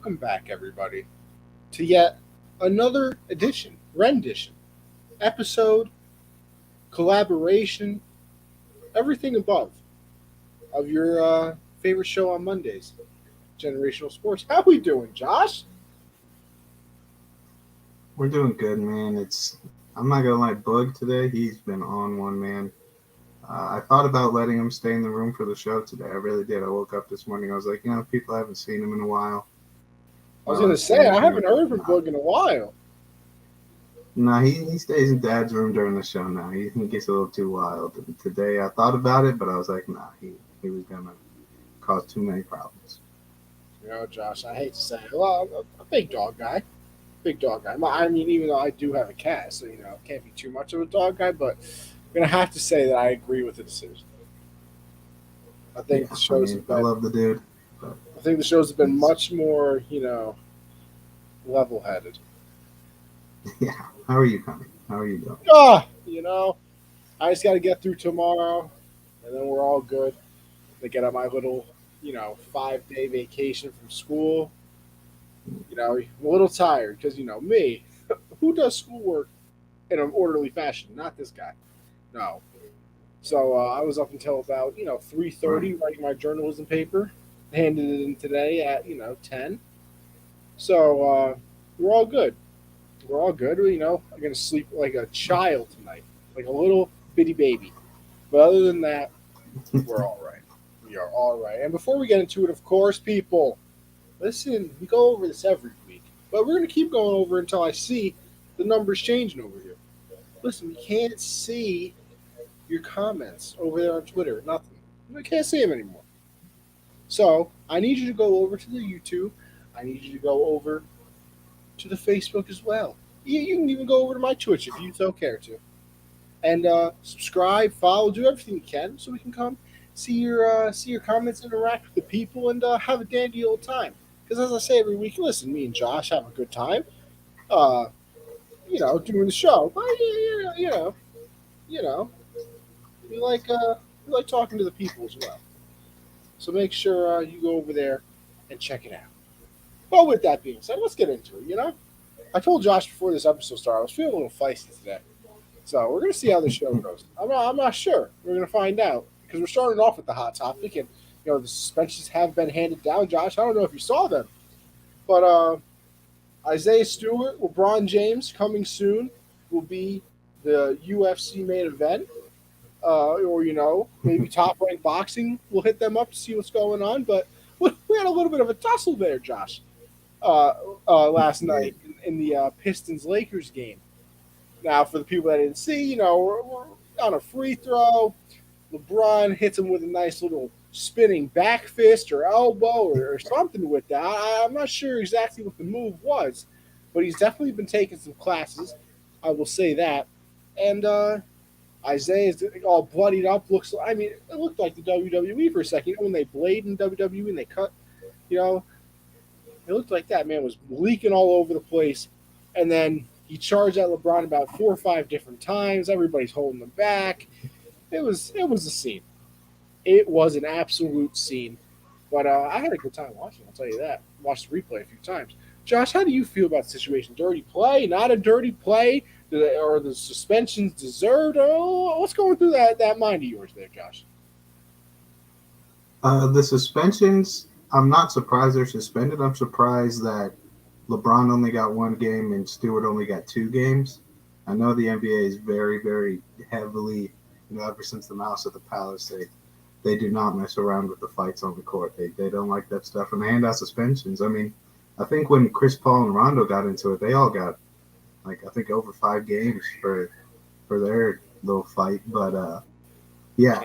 welcome back, everybody, to yet another rendition, episode, collaboration, everything above of your favorite show on Mondays, Generational Sports. How we doing, Josh? We're doing good, man. I'm not gonna lie, Bug today, he's been on one, man. I thought about letting him stay in the room for the show today. I really did. I woke up this morning, I was like, people haven't seen him in a while. I was gonna say I haven't heard from Boog in a while. No, he stays in Dad's room during the show now. He gets a little too wild. And today I thought about it, but I was like, nah, he was gonna cause too many problems. Josh, I hate to say it. Well, I'm a big dog guy. Big dog guy. I mean, even though I do have a cat, so can't be too much of a dog guy, but I'm gonna have to say that I agree with the decision. I think the shows have been, I love the dude. But I think the shows have been much more, level headed. Yeah. How are you, Connie? How are you doing? I just got to get through tomorrow, and then we're all good. To get on my little, 5-day vacation from school. I'm a little tired because, me, who does schoolwork in an orderly fashion? Not this guy. No. So I was up until about, 3:30 writing my journalism paper. Handed it in today at, 10. So we're all good. We're all good. I'm going to sleep like a child tonight, like a little bitty baby. But other than that, we're all right. We are all right. And before we get into it, of course, people, listen, we go over this every week, but we're going to keep going over until I see the numbers changing over here. Listen, we can't see your comments over there on Twitter. Nothing. We can't see them anymore. So I need you to go over to the YouTube. I need you to go over to the Facebook as well. You can even go over to my Twitch if you so care to. And subscribe, follow, do everything you can so we can come see your comments, interact with the people, and have a dandy old time. Because as I say every week, listen, me and Josh have a good time, doing the show. But we like talking to the people as well. So make sure you go over there and check it out. Well, with that being said, let's get into it. I told Josh before this episode started I was feeling a little feisty today. So we're going to see how the show goes. I'm not sure. We're going to find out. Because we're starting off with the hot topic. And, the suspensions have been handed down, Josh. I don't know if you saw them. But Isaiah Stewart, LeBron James coming soon will be the UFC main event. Or, maybe Top Rank Boxing will hit them up to see what's going on. But we had a little bit of a tussle there, Josh, last night in the Pistons-Lakers game. Now, for the people that didn't see, we're on a free throw. LeBron hits him with a nice little spinning back fist or elbow or something with that. I'm not sure exactly what the move was, but he's definitely been taking some classes. I will say that. And Isaiah's all bloodied up. It looked like the WWE for a second. When they blade in WWE and they cut, it looked like that man was leaking all over the place. And then he charged at LeBron about 4 or 5 different times. Everybody's holding him back. It was a scene. It was an absolute scene. But I had a good time watching, I'll tell you that. Watched the replay a few times. Josh, how do you feel about the situation? Dirty play? Not a dirty play? Or the suspensions deserved? What's going through that mind of yours there, Josh? The suspensions, I'm not surprised they're suspended. I'm surprised that LeBron only got 1 game and Stewart only got 2 games. I know the NBA is very, very heavily, ever since the Mouse at the Palace, they do not mess around with the fights on the court. They don't like that stuff, and they hand out suspensions. I think when Chris Paul and Rondo got into it, they all got, over 5 games for their little fight. But,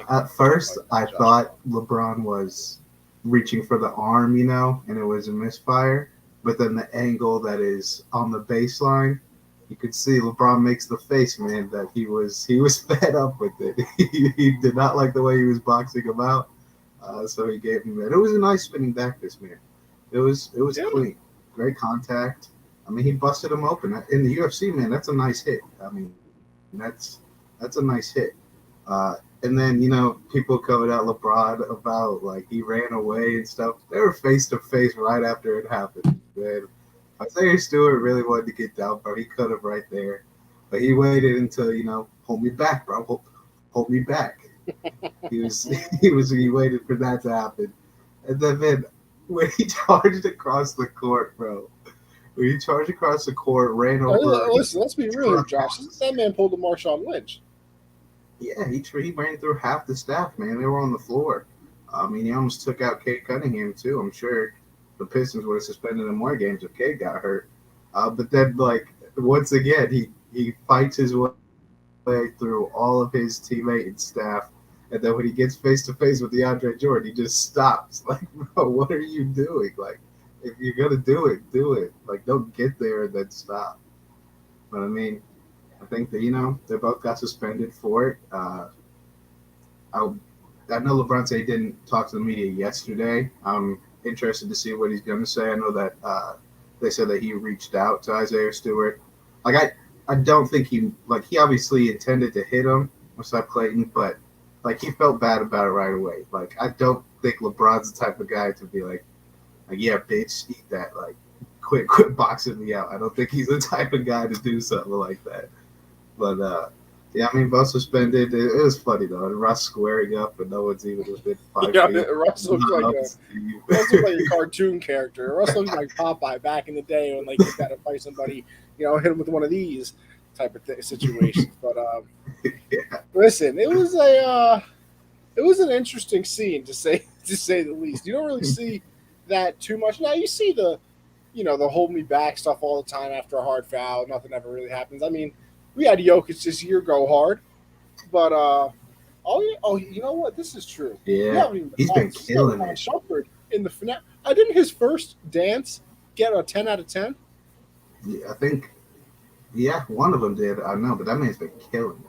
at first I thought LeBron was reaching for the arm, and it was a misfire. But then the angle that is on the baseline, you could see LeBron makes the face, man, that he was fed up with it. He did not like the way he was boxing him out, so he gave him that. It was a nice spinning back fist, man. It was clean, great contact. He busted him open in the UFC, man. That's a nice hit. That's a nice hit. And then people covered out LeBron about he ran away and stuff. They were face to face right after it happened. man. Isaiah Stewart really wanted to get down, bro. He could have right there, but he waited until hold me back, bro. Hold me back. He waited for that to happen, and then man, when he charged across the court, bro. When he charged across the court, ran over. Listen, let's be real here, Josh. That man pulled a Marshawn Lynch. Yeah, he ran through half the staff, man. They were on the floor. I mean, he almost took out Cade Cunningham too. I'm sure the Pistons would have suspended him more games if Cade got hurt. But then, like once again, he fights his way through all of his teammate and staff, and then when he gets face to face with DeAndre Jordan, he just stops. Like, bro, what are you doing? Like, if you're gonna do it, do it. Like, don't get there and then stop. But I mean, I think that they both got suspended for it. I know LeBron said he didn't talk to the media yesterday. I'm interested to see what he's going to say. I know that they said that he reached out to Isaiah Stewart. Like I don't think he obviously intended to hit him with Clayton, but like he felt bad about it right away. Like I don't think LeBron's the type of guy to be like yeah, bitch, eat that. Like quit boxing me out. I don't think he's the type of guy to do something like that. But yeah, I mean, both suspended. It was funny though. And Russ squaring up, and no one's even within 5 feet. Yeah, Russ looks like a cartoon character. Russ looks like Popeye back in the day when you got to fight somebody, hit him with one of these type of situations. But yeah. Listen, it was an interesting scene to say the least. You don't really see that too much. Now you see the hold me back stuff all the time after a hard foul. Nothing ever really happens. I mean, we had Jokic this year go hard, but you know what? This is true. Yeah, he's been killing it. Shumpert in the finale. Didn't his first dance get a 10 out of 10? Yeah, I think. Yeah, one of them did. I know, but that man's been killing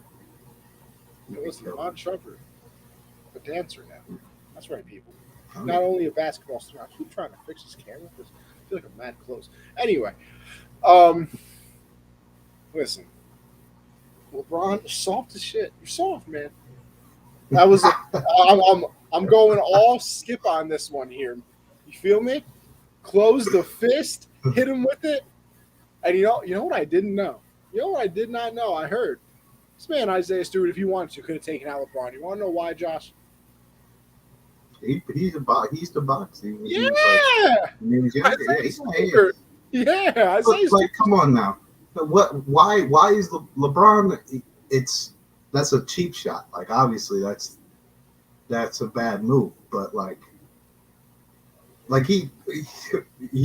it. It was Iman Shumpert, a dancer now. That's right, people. Not only a basketball star. I keep trying to fix his camera because I feel like I'm mad close. Anyway, listen. LeBron, you're soft as shit. You're soft, man. That was I'm going all skip on this one here. You feel me? Close the fist, hit him with it. And you know what I didn't know? You know what I did not know? I heard this man Isaiah Stewart, if he wanted to, could have taken out LeBron. You want to know why, Josh? He's the box. Yeah. Yeah. Like, come on now. Why is LeBron? That's a cheap shot. Like obviously that's a bad move. But like he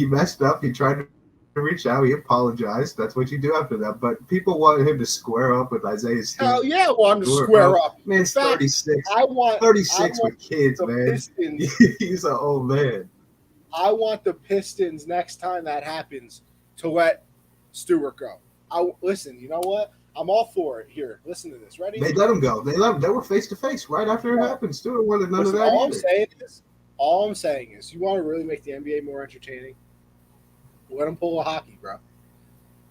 messed up. He tried to reach out. He apologized. That's what you do after that. But people wanted him to square up with Isaiah Stewart. Hell yeah, I want him to square up. Man's 36. I want 36 with kids, man. Pistons. He's an old man. I want the Pistons next time that happens to let Stewart go. Listen, you know what? I'm all for it. Here, listen to this. Ready? They let him go. They were face to face right after it happened. Stewart wanted none of that. All I'm saying is, you want to really make the NBA more entertaining? Let them pull a hockey, bro.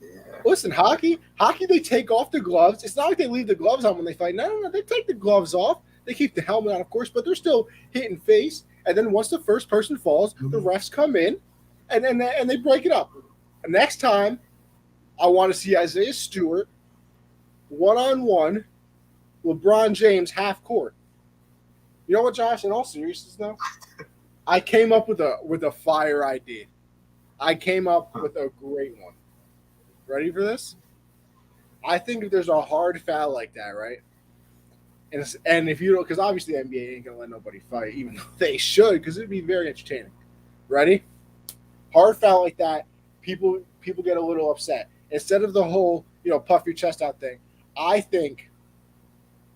Yeah. Listen, hockey, they take off the gloves. It's not like they leave the gloves on when they fight. No. They take the gloves off. They keep the helmet on, of course, but they're still hitting face. And then once the first person falls, the refs come in, and they break it up. Next time, I want to see Isaiah Stewart one-on-one, LeBron James half court. You know what, Josh? In all seriousness, though, I came up with a fire idea. I came up with a great one. Ready for this? I think if there's a hard foul like that, right? And if you don't, because obviously the NBA ain't gonna let nobody fight, even though they should, because it'd be very entertaining. Ready? Hard foul like that, people get a little upset. Instead of the whole, puff your chest out thing, I think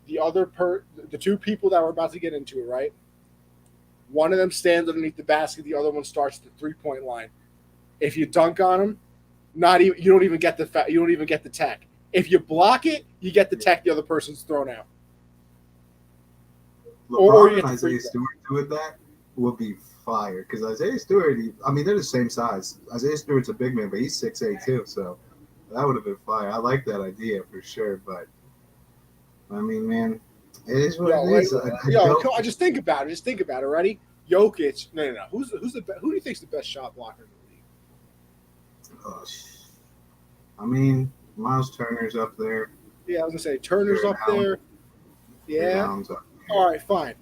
the two people that were about to get into it, right? One of them stands underneath the basket, the other one starts at the 3-point line. If you dunk on them, you don't even get the tech. If you block it, you get the tech. The other person's thrown out. LeBron and Isaiah Stewart doing that will be fire because Isaiah Stewart. They're the same size. Isaiah Stewart's a big man, but he's 6'8" too. So that would have been fire. I like that idea for sure. But I mean, man, it is what it is. Just think about it. Just think about it. Ready? Jokic. No. Who do you think's the best shot blocker in the league? I mean, Miles Turner's up there. Yeah, I was gonna say Turner's Jared up Allen. there. Jared Yeah. Allen's up there. All right, fine.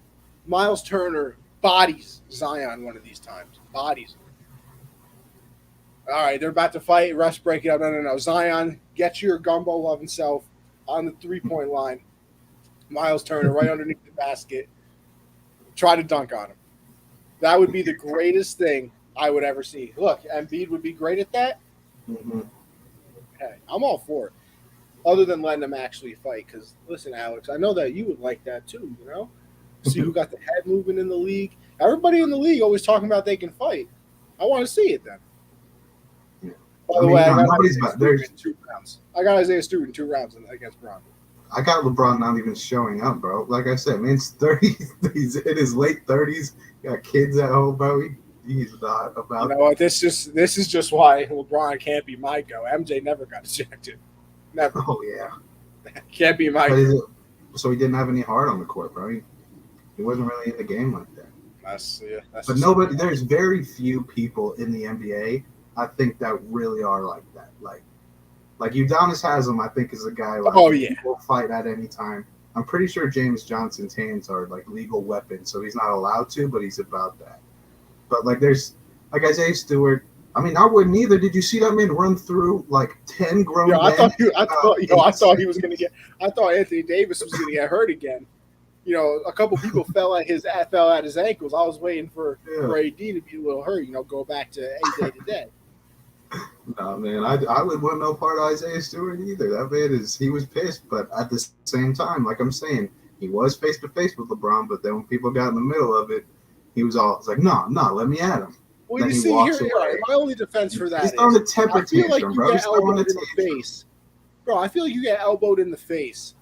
Miles Turner bodies Zion one of these times. Bodies. All right, they're about to fight. Refs break it up. No. Zion, get your gumbo loving self on the 3-point line. Miles Turner right underneath the basket. Try to dunk on him. That would be the greatest thing I would ever see. Look, Embiid would be great at that. Mm-hmm. Hey, I'm all for it. Other than letting them actually fight. Because, listen, Alex, I know that you would like that too, you know? See who got the head movement in the league. Everybody in the league always talking about they can fight. I want to see it then. Yeah. By the way, I got nobody's Isaiah about Stewart there's. in 2 rounds. I got Isaiah Stewart in 2 rounds against Brown. I got LeBron not even showing up, bro. Like I said, man's 30. He's in his late 30s. Got kids at home, bro. He's not about. You know what? This is just why LeBron can't be my go. MJ never got ejected. Never. Oh yeah. Can't be my But go. so he didn't have any heart on the court, bro. He wasn't really in the game like that. That's But nobody. There's very few people in the NBA, I think, that really are like that. Like Udonis Haslem, I think, is a guy like will fight at any time. I'm pretty sure James Johnson's hands are like legal weapons, so he's not allowed to, but he's about that. But like there's like Isaiah Stewart. I mean, I wouldn't either. Did you see that man run through like 10 grown men? I thought he was gonna get. I thought Anthony Davis was gonna get hurt again. You know, a couple people fell at his ankles. I was waiting for AD to be a little hurt. You know, go back to a day to day. No, man, I would want no part of Isaiah Stewart either. That man he was pissed, but at the same time, like I'm saying, he was face to face with LeBron, but then when people got in the middle of it, he was like, no, let me at him. Well, then you see, my only defense for that is on the temper I feel like tantrum, you bro. get elbowed in the face. Bro, I feel like you get elbowed in the face.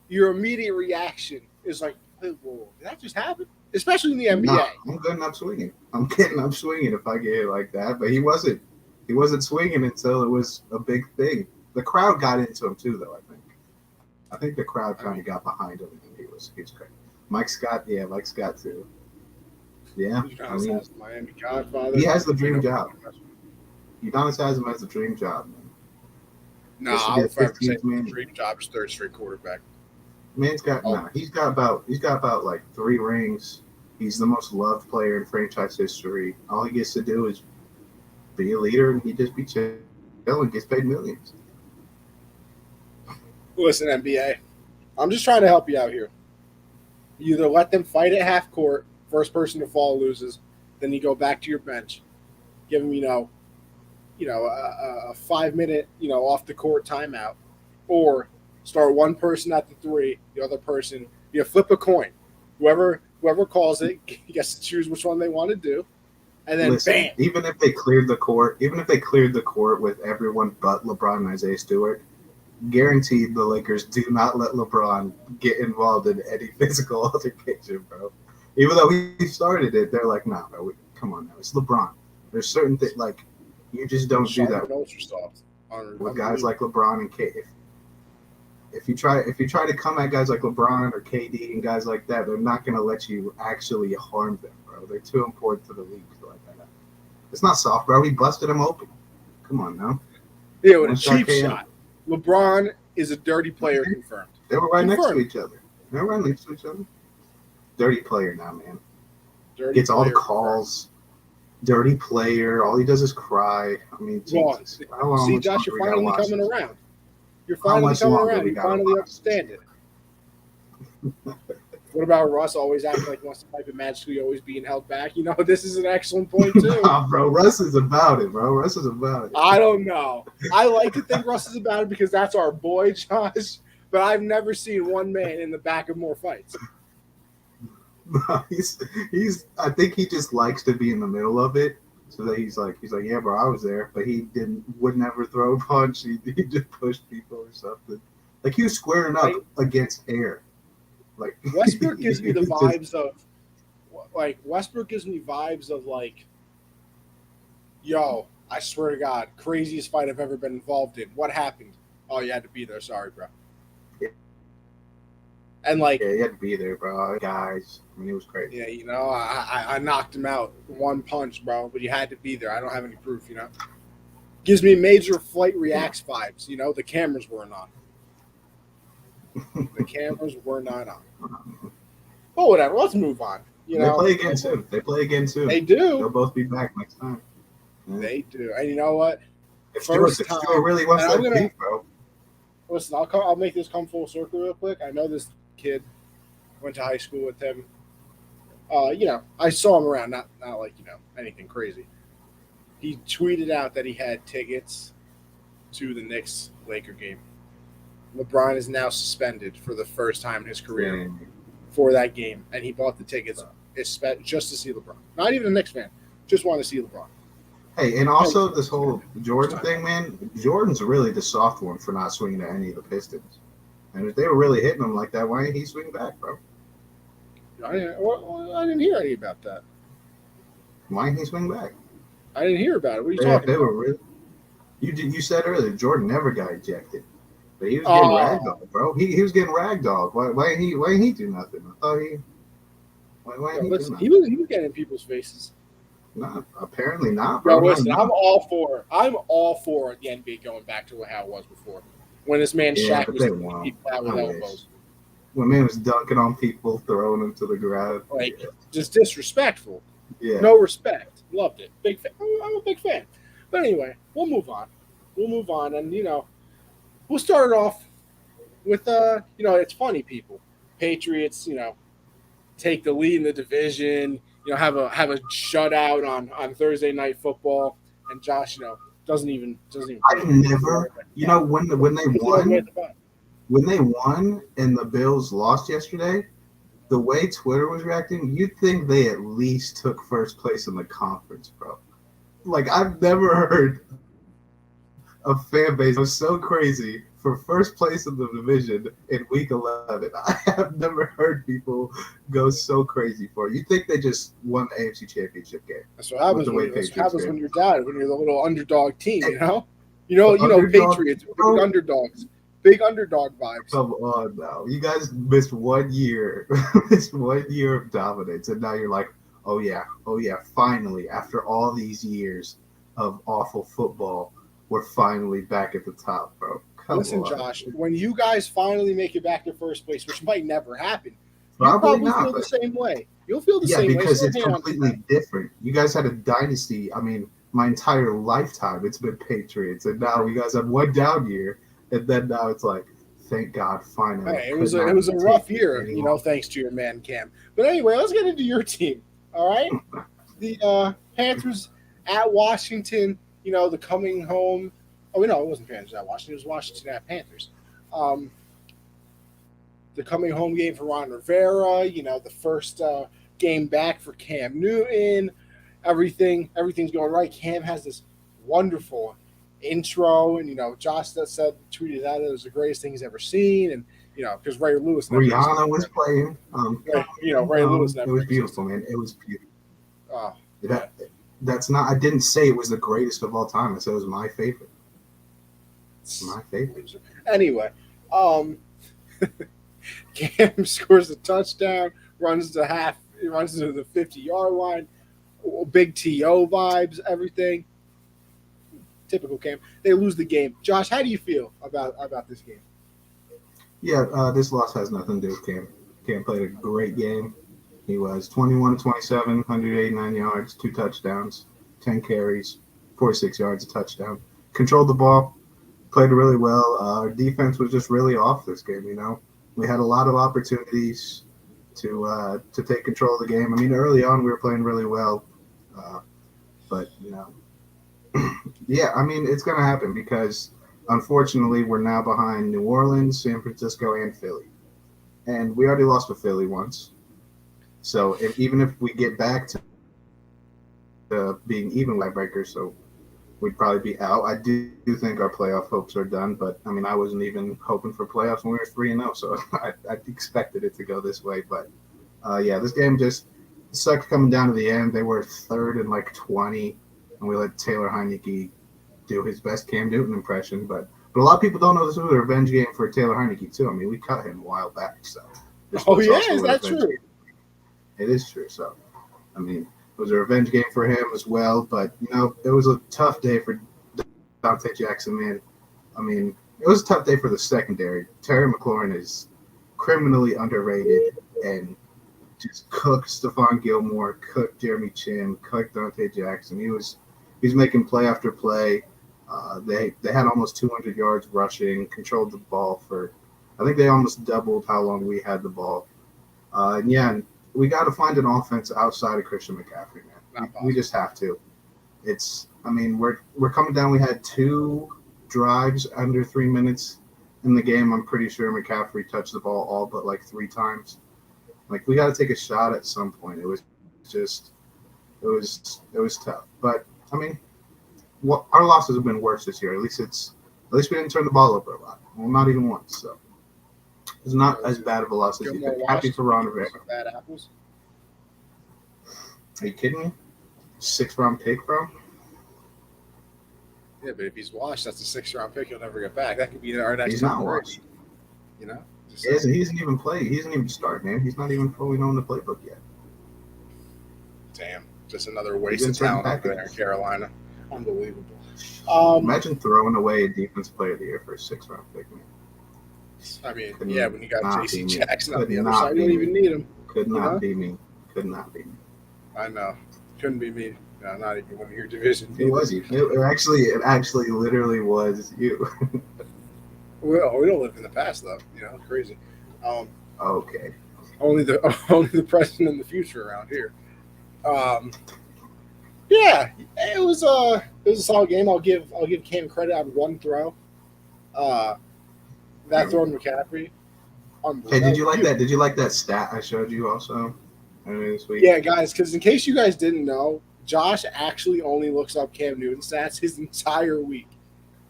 Your immediate reaction is like, hey, whoa, did that just happen? Especially in the NBA. Nah, I'm good enough swinging. I'm getting up swinging if I get hit like that, but he wasn't. He wasn't swinging until it was a big thing. The crowd got into him too, though. I think the crowd kind of got behind him, and he was great. Mike Scott too. Yeah, I mean, Miami Godfather. He has the dream job. Udonis Haslem has the dream job, man. No, I would forever say the dream job is third straight quarterback. Man's got he's got about like 3 rings. He's the most loved player in franchise history. All he gets to do is be a leader, and he just be chill and gets paid millions. Listen, NBA, I'm just trying to help you out here. You either let them fight at half court, first person to fall loses, then you go back to your bench, give them, a 5-minute, off the court timeout, or start one person at the 3, the other person, flip a coin. Whoever calls it gets to choose which one they want to do. And then bam. Even if they cleared the court with everyone but LeBron and Isaiah Stewart, guaranteed the Lakers do not let LeBron get involved in any physical altercation, bro. Even though he started it, they're like, nah, bro, come on now. It's LeBron. There's certain things, like, you just don't do that with guys like LeBron and KD. If you try to come at guys like LeBron or KD and guys like that, they're not going to let you actually harm them, bro. They're too important to the league to let that happen. It's not soft, bro. He busted him open. Come on now. Yeah, with a cheap shot. LeBron is a dirty player confirmed. They were right next to each other. Dirty player now, man. Gets all the calls. Dirty player. All he does is cry. I mean, Jesus. See, Josh, you're finally coming around. You're finally coming around. You finally understand it. What about Russ always acting like he wants to type of magically always being held back? This is an excellent point, too. Nah, bro, Russ is about it, bro. I don't know. I like to think Russ is about it because that's our boy, Josh. But I've never seen one man in the back of more fights. No, I think he just likes to be in the middle of it. So that he's like, yeah, bro, I was there, but he would never throw a punch. He just pushed people or something. Like he was squaring up against air. Like Westbrook gives me the vibes of, yo, I swear to God, craziest fight I've ever been involved in. What happened? Oh, you had to be there. Sorry, bro. Yeah. And yeah, you had to be there, bro. Guys, I mean, it was crazy. Yeah, I knocked him out 1 punch, bro. But you had to be there. I don't have any proof, Gives me major Flight Reacts vibes. You know, the cameras weren't on. The cameras were not on. But whatever. Let's move on. You They know, play again soon. They play again soon. They do. They'll both be back next time. Yeah. They do. And you know what? If Stuart really wants that beef, bro. Listen, I'll make this come full circle real quick. I know this kid, went to high school with him. You know, I saw him around, not like, you know, anything crazy. He tweeted out that he had tickets to the Knicks Laker game. LeBron is now suspended for the first time in his career for that game, and he bought the tickets just to see LeBron. Not even a Knicks fan, just wanted to see LeBron. Hey, and also this whole Jordan thing, man. Jordan's really the soft one for not swinging at any of the Pistons. And if they were really hitting him like that, why didn't he swing back, bro? I didn't hear any about that. Why didn't he swing back? I didn't hear about it. What are you talking about? Were really. You said earlier Jordan never got ejected, but he was getting ragdolled, bro. He was getting ragdolled. Why didn't he do nothing? I thought he. Why didn't he do nothing? He was getting in people's faces. No, apparently not, bro. Bro, listen, I'm all for the NBA going back to how it was before, when this man Shaq was hitting people out with elbows. When man was dunking on people, throwing them to the ground, just disrespectful. Yeah, no respect. Loved it. Big fan. I'm a big fan. But anyway, we'll move on, and you know, we'll start it off with you know, it's funny, people. Patriots, you know, take the lead in the division. You know, have a shutout on Thursday Night Football, and Josh, you know, doesn't even. I never, you know, when they won and the Bills lost yesterday, the way Twitter was reacting, you'd think they at least took first place in the conference, bro. Like, I've never heard a fan base go so crazy for first place in the division in Week 11. I have never heard people go so crazy for it. You think they just won the AFC Championship game? That's what happens when you're down, when you're the little underdog team. You know, Patriots, big underdogs, big underdog vibes. Come on now, you guys missed 1 year, missed 1 year of dominance, and now you're like, oh yeah, finally, after all these years of awful football, we're finally back at the top, bro. Listen, Josh, when you guys finally make it back to first place, which might never happen, probably feel the same way. You'll feel the same way. Yeah, because it's completely different. You guys had a dynasty. I mean, my entire lifetime it's been Patriots, and now you guys have one down year, and then now it's like, thank God, finally. Hey, it was a rough year, you know, thanks to your man Cam. But anyway, let's get into your team. All right, the Panthers at Washington. You know, the coming home. Oh, no, it wasn't Panthers at Washington. It was Washington at Panthers. The coming home game for Ron Rivera. You know, the first game back for Cam Newton. Everything's going right. Cam has this wonderful intro, and you know, Josh tweeted out it was the greatest thing he's ever seen, and you know, because Ray Lewis. Rihanna was playing. You know, Ray Lewis. It was beautiful, man. It was beautiful. Oh, that's not. I didn't say it was the greatest of all time. I said it was my favorite. My favorite. Anyway, Cam scores a touchdown, runs to the 50-yard line. Big TO vibes, everything. Typical Cam. They lose the game. Josh, how do you feel about this game? Yeah, this loss has nothing to do with Cam. Cam played a great game. He was 21-27, 189 yards, 2 touchdowns, 10 carries, 46 yards, a touchdown. Controlled the ball. Played really well. Our defense was just really off this game, you know. We had a lot of opportunities to take control of the game. I mean, early on we were playing really well. But, you know, yeah, I mean, it's going to happen because, unfortunately, we're now behind New Orleans, San Francisco, and Philly. And we already lost to Philly once. So even if we get back to being even tiebreakers, so we'd probably be out. I do think our playoff hopes are done, but I mean, I wasn't even hoping for playoffs when we were 3-0, so I expected it to go this way. But yeah, this game just sucked coming down to the end. They were third and like 20, and we let Taylor Heineke do his best Cam Newton impression. But a lot of people don't know this was a revenge game for Taylor Heineke too. I mean, we cut him a while back, so. Oh yeah, is that true? Game. It is true. So, I mean. It was a revenge game for him as well, but you know it was a tough day for Dante Jackson, man. I mean, it was a tough day for the secondary. Terry McLaurin is criminally underrated and just cooked Stephon Gilmore, cooked Jeremy Chin, cooked Dante Jackson. He's making play after play. They had almost 200 yards rushing, controlled the ball for, I think they almost doubled how long we had the ball. And we got to find an offense outside of Christian McCaffrey, man. We just have to. We're coming down. We had 2 drives under 3 minutes in the game. I'm pretty sure McCaffrey touched the ball all but like 3 times. Like, we got to take a shot at some point. It was tough. But I mean, our losses have been worse this year. At least we didn't turn the ball over a lot. Well, not even once. So it's not as bad of a loss as you think. Happy for Ron Rivera. Bad apples. Are you kidding me? 6th-round pick, bro. Yeah, but if he's washed, that's a 6th-round pick. He'll never get back. That could be our next. He's not washed. You know. He hasn't even played. He hasn't even started, man. He's not even fully known the playbook yet. Damn. Just another waste of talent over there in Carolina. Unbelievable. Imagine throwing away a defensive player of the year for a 6th-round pick, man. I mean, when you got J.C. Jackson on the other side, you don't even need him. Could not be me. I know. Couldn't be me. No, not even one of your division. It was you. It actually literally was you. Well, we don't live in the past, though. You know, crazy. Okay. Only the present and the future around here. Yeah, it was a solid game. I'll give Cam credit on one throw. That throw to McCaffrey. Hey, did you like that? Did you like that stat I showed you also? This week? Yeah, guys, because in case you guys didn't know, Josh actually only looks up Cam Newton stats his entire week.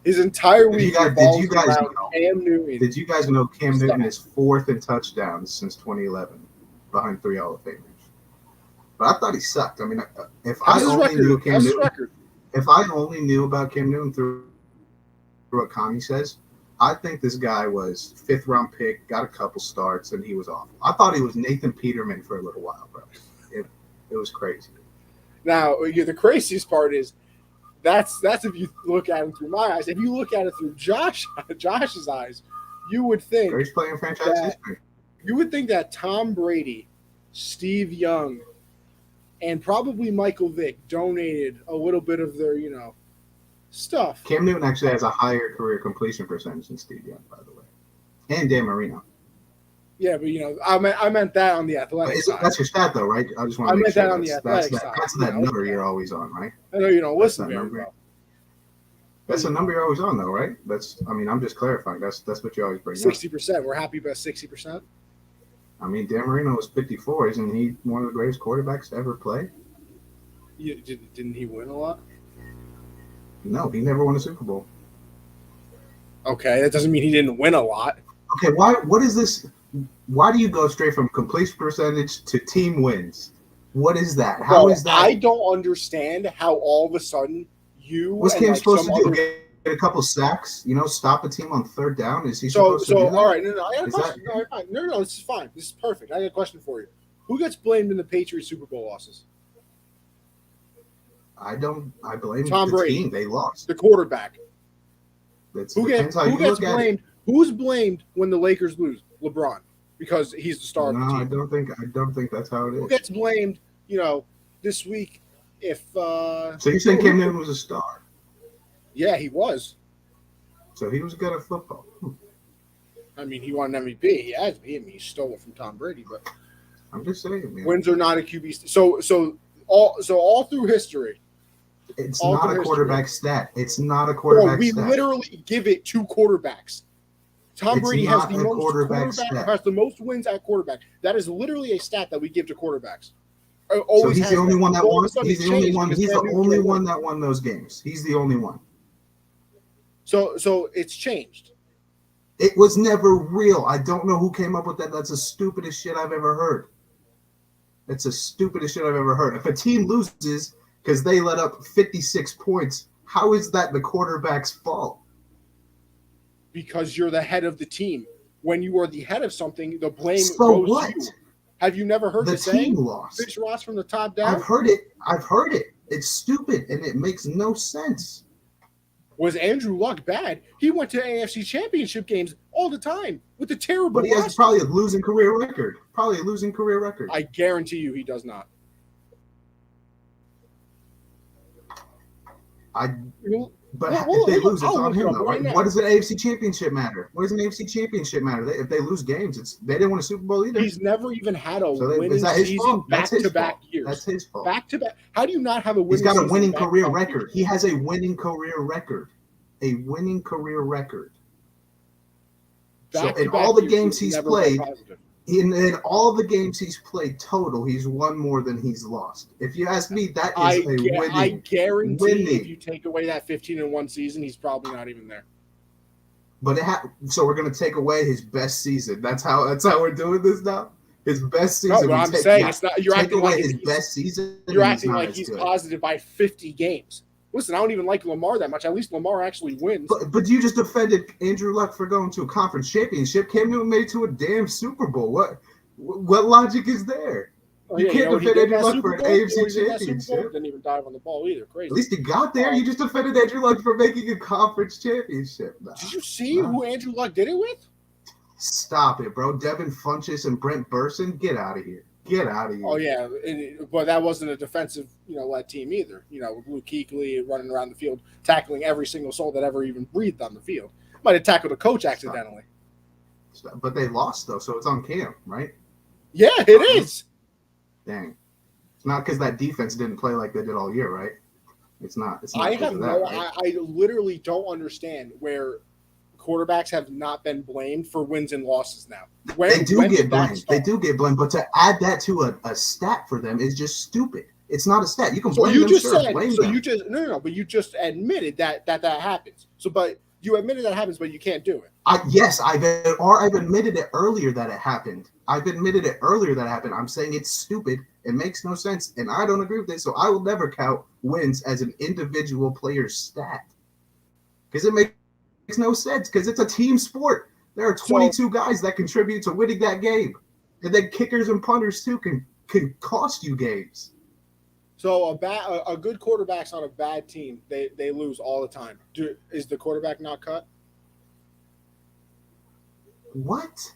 Did you guys know Cam Newton? Did you guys know Cam Newton is 4th in touchdowns since 2011, behind 3 Hall of Famers? But I thought he sucked. I mean, if I only knew about Cam Newton through what Connie says, I think this guy was 5th-round pick, got a couple starts, and he was awful. I thought he was Nathan Peterman for a little while, bro. It was crazy. Now, the craziest part is that's if you look at him through my eyes. If you look at it through Josh's eyes, you would think he's playing franchise history. You would think that Tom Brady, Steve Young, and probably Michael Vick donated a little bit of their, stuff. Cam Newton actually has a higher career completion percentage than Steve Young, by the way, and Dan Marino. Yeah, but I meant that on the athletic side. That's your stat, though, right? I just want to make sure that on the athletic side. That's that number you're always on, right? I know you don't listen very well. That's the number you're always on, though, right? I'm just clarifying. That's what you always bring 60%. We're happy about 60%. I mean, Dan Marino was 54. Isn't he one of the greatest quarterbacks to ever play? Didn't he win a lot? No, he never won a Super Bowl. Okay, that doesn't mean he didn't win a lot. Okay, what is this? Why do you go straight from completion percentage to team wins? What is that? How is that? I don't understand how all of a sudden what's Cam supposed to do? Get a couple sacks? Stop a team on 3rd down? Is he supposed to do that? All right, no, I got a question. No, this is fine. This is perfect. I got a question for you. Who gets blamed in the Patriots Super Bowl losses? I blame Tom the Brady. team. They lost. The quarterback. Who gets blamed? Who's blamed when the Lakers lose? LeBron, because he's the star of the team. I don't think that's how it is. Who gets blamed? This week, if so you're saying Cam Newton was a star? Yeah, he was. So he was good at football. I mean, he won an MVP. He has me. I mean, he stole it from Tom Brady, but I'm just saying, man. Wins are not a QB. So all through history. It's not a quarterback stat. It's not a quarterback stat. We literally give it to quarterbacks. Tom Brady has the most wins at quarterback. That is literally a stat that we give to quarterbacks. So he's the only one that won. He's the only one. He's the only one that won those games. He's the only one. So it's changed. It was never real. I don't know who came up with that. That's the stupidest shit I've ever heard. That's the stupidest shit I've ever heard. If a team loses because they let up 56 points, how is that the quarterback's fault? Because you're the head of the team. When you are the head of something, the blame goes to you. Have you never heard the saying? Team lost. Finish Ross from the top down. I've heard it. It's stupid and it makes no sense. Was Andrew Luck bad? He went to AFC Championship games all the time with a terrible But he has roster. probably a losing career record. I guarantee you he does not. But if they lose, it's on him, though, right? What does an AFC Championship matter? What does an AFC Championship matter? If they lose games, they didn't win a Super Bowl either. He's never even had a winning season back-to-back years. That's his fault. Back-to-back. How do you not have a winning season? He's got a winning career record. He has a winning career record. A winning career record. So in all the games he's played, in all the games he's played total, he's won more than he's lost. If you ask me, that is winning. I guarantee if you take away that 15-1 season, he's probably not even there. But so we're going to take away his best season. That's how we're doing this now. His best season. No, I'm saying it's not. You're acting like his best season. You're acting like he's positive by 50 games. Listen, I don't even like Lamar that much. At least Lamar actually wins. But you just defended Andrew Luck for going to a conference championship. Cam Newton made it to a damn Super Bowl. What logic is there? You can't defend Andrew Luck for an AFC championship. Didn't even dive on the ball either. Crazy. At least he got there. You just defended Andrew Luck for making a conference championship. Did you see who Andrew Luck did it with? Stop it, bro. Devin Funchess and Brent Burson. Get out of here. Get out of here. Oh, yeah. But that wasn't a defensive, led team either. With Luke Kuechly running around the field, tackling every single soul that ever even breathed on the field. Might have tackled a coach accidentally. Stop. But they lost, though, so it's on Cam, right? Yeah, it is. Dang. It's not because that defense didn't play like they did all year, right? It's not. I literally don't understand where quarterbacks have not been blamed for wins and losses now. They do get blamed, but to add that to a stat for them is just stupid. It's not a stat. You can blame them. But you just admitted that happens. But you admitted that happens, but you can't do it. I've admitted it earlier that it happened. I'm saying it's stupid. It makes no sense, and I don't agree with it. So I will never count wins as an individual player's stat because it makes no sense. Because it's a team sport. There are 22 guys that contribute to winning that game, and then kickers and punters too can cost you games. So a good quarterback's on a bad team. They lose all the time. Is the quarterback not cut? What?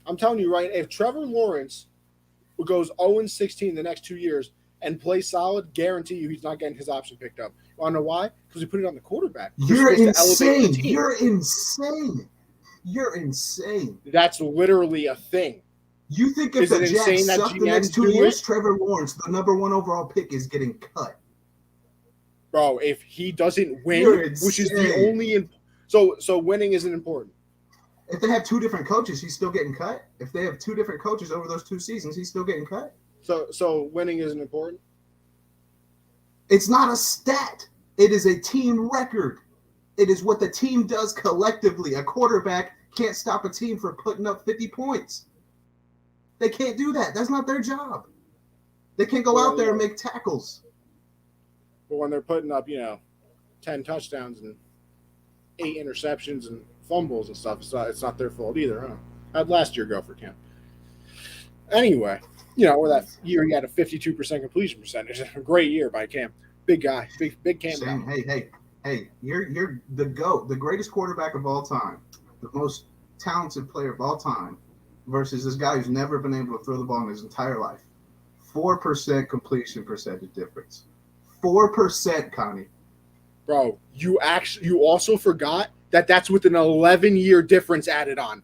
I'm telling you, right? If Trevor Lawrence goes 0-16 the next 2 years and plays solid, guarantee you he's not getting his option picked up. You want to know why? Because he put it on the quarterback. You're insane. You're insane. That's literally a thing. You think if the Jets suck the next 2 years, Trevor Lawrence, the number 1 overall pick, is getting cut? Bro, if he doesn't win, which is the only so winning isn't important. If they have 2 different coaches, he's still getting cut. If they have 2 different coaches over those 2 seasons, he's still getting cut. So winning isn't important? It's not a stat. It is a team record. It is what the team does collectively. A quarterback can't stop a team from putting up 50 points. They can't do that. That's not their job. They can't go out there and make tackles. But when they're putting up, 10 touchdowns and 8 interceptions and fumbles and stuff, it's not their fault either, huh? How'd last year go for Cam? Anyway, where that year he had a 52% completion percentage. A great year by Cam. Big guy. Big Cam. Hey, you're the GOAT, the greatest quarterback of all time, the most talented player of all time, versus this guy who's never been able to throw the ball in his entire life. 4% completion percentage difference. 4%, Connie. Bro, you also forgot that's with an 11-year difference added on.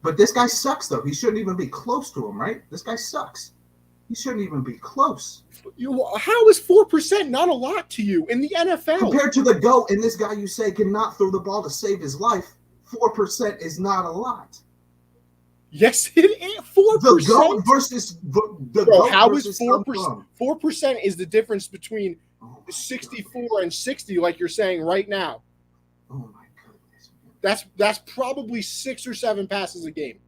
But this guy sucks, though. He shouldn't even be close to him, right? This guy sucks. He shouldn't even be close. How is 4% not a lot to you in the NFL? Compared to the GOAT and this guy you say cannot throw the ball to save his life, 4% is not a lot. Yes, it is. 4%. The GOAT versus the GOAT. How is 4%? 4% is the difference between 64 and 60, like you're saying right now. Oh my goodness. That's probably 6 or 7 passes a game.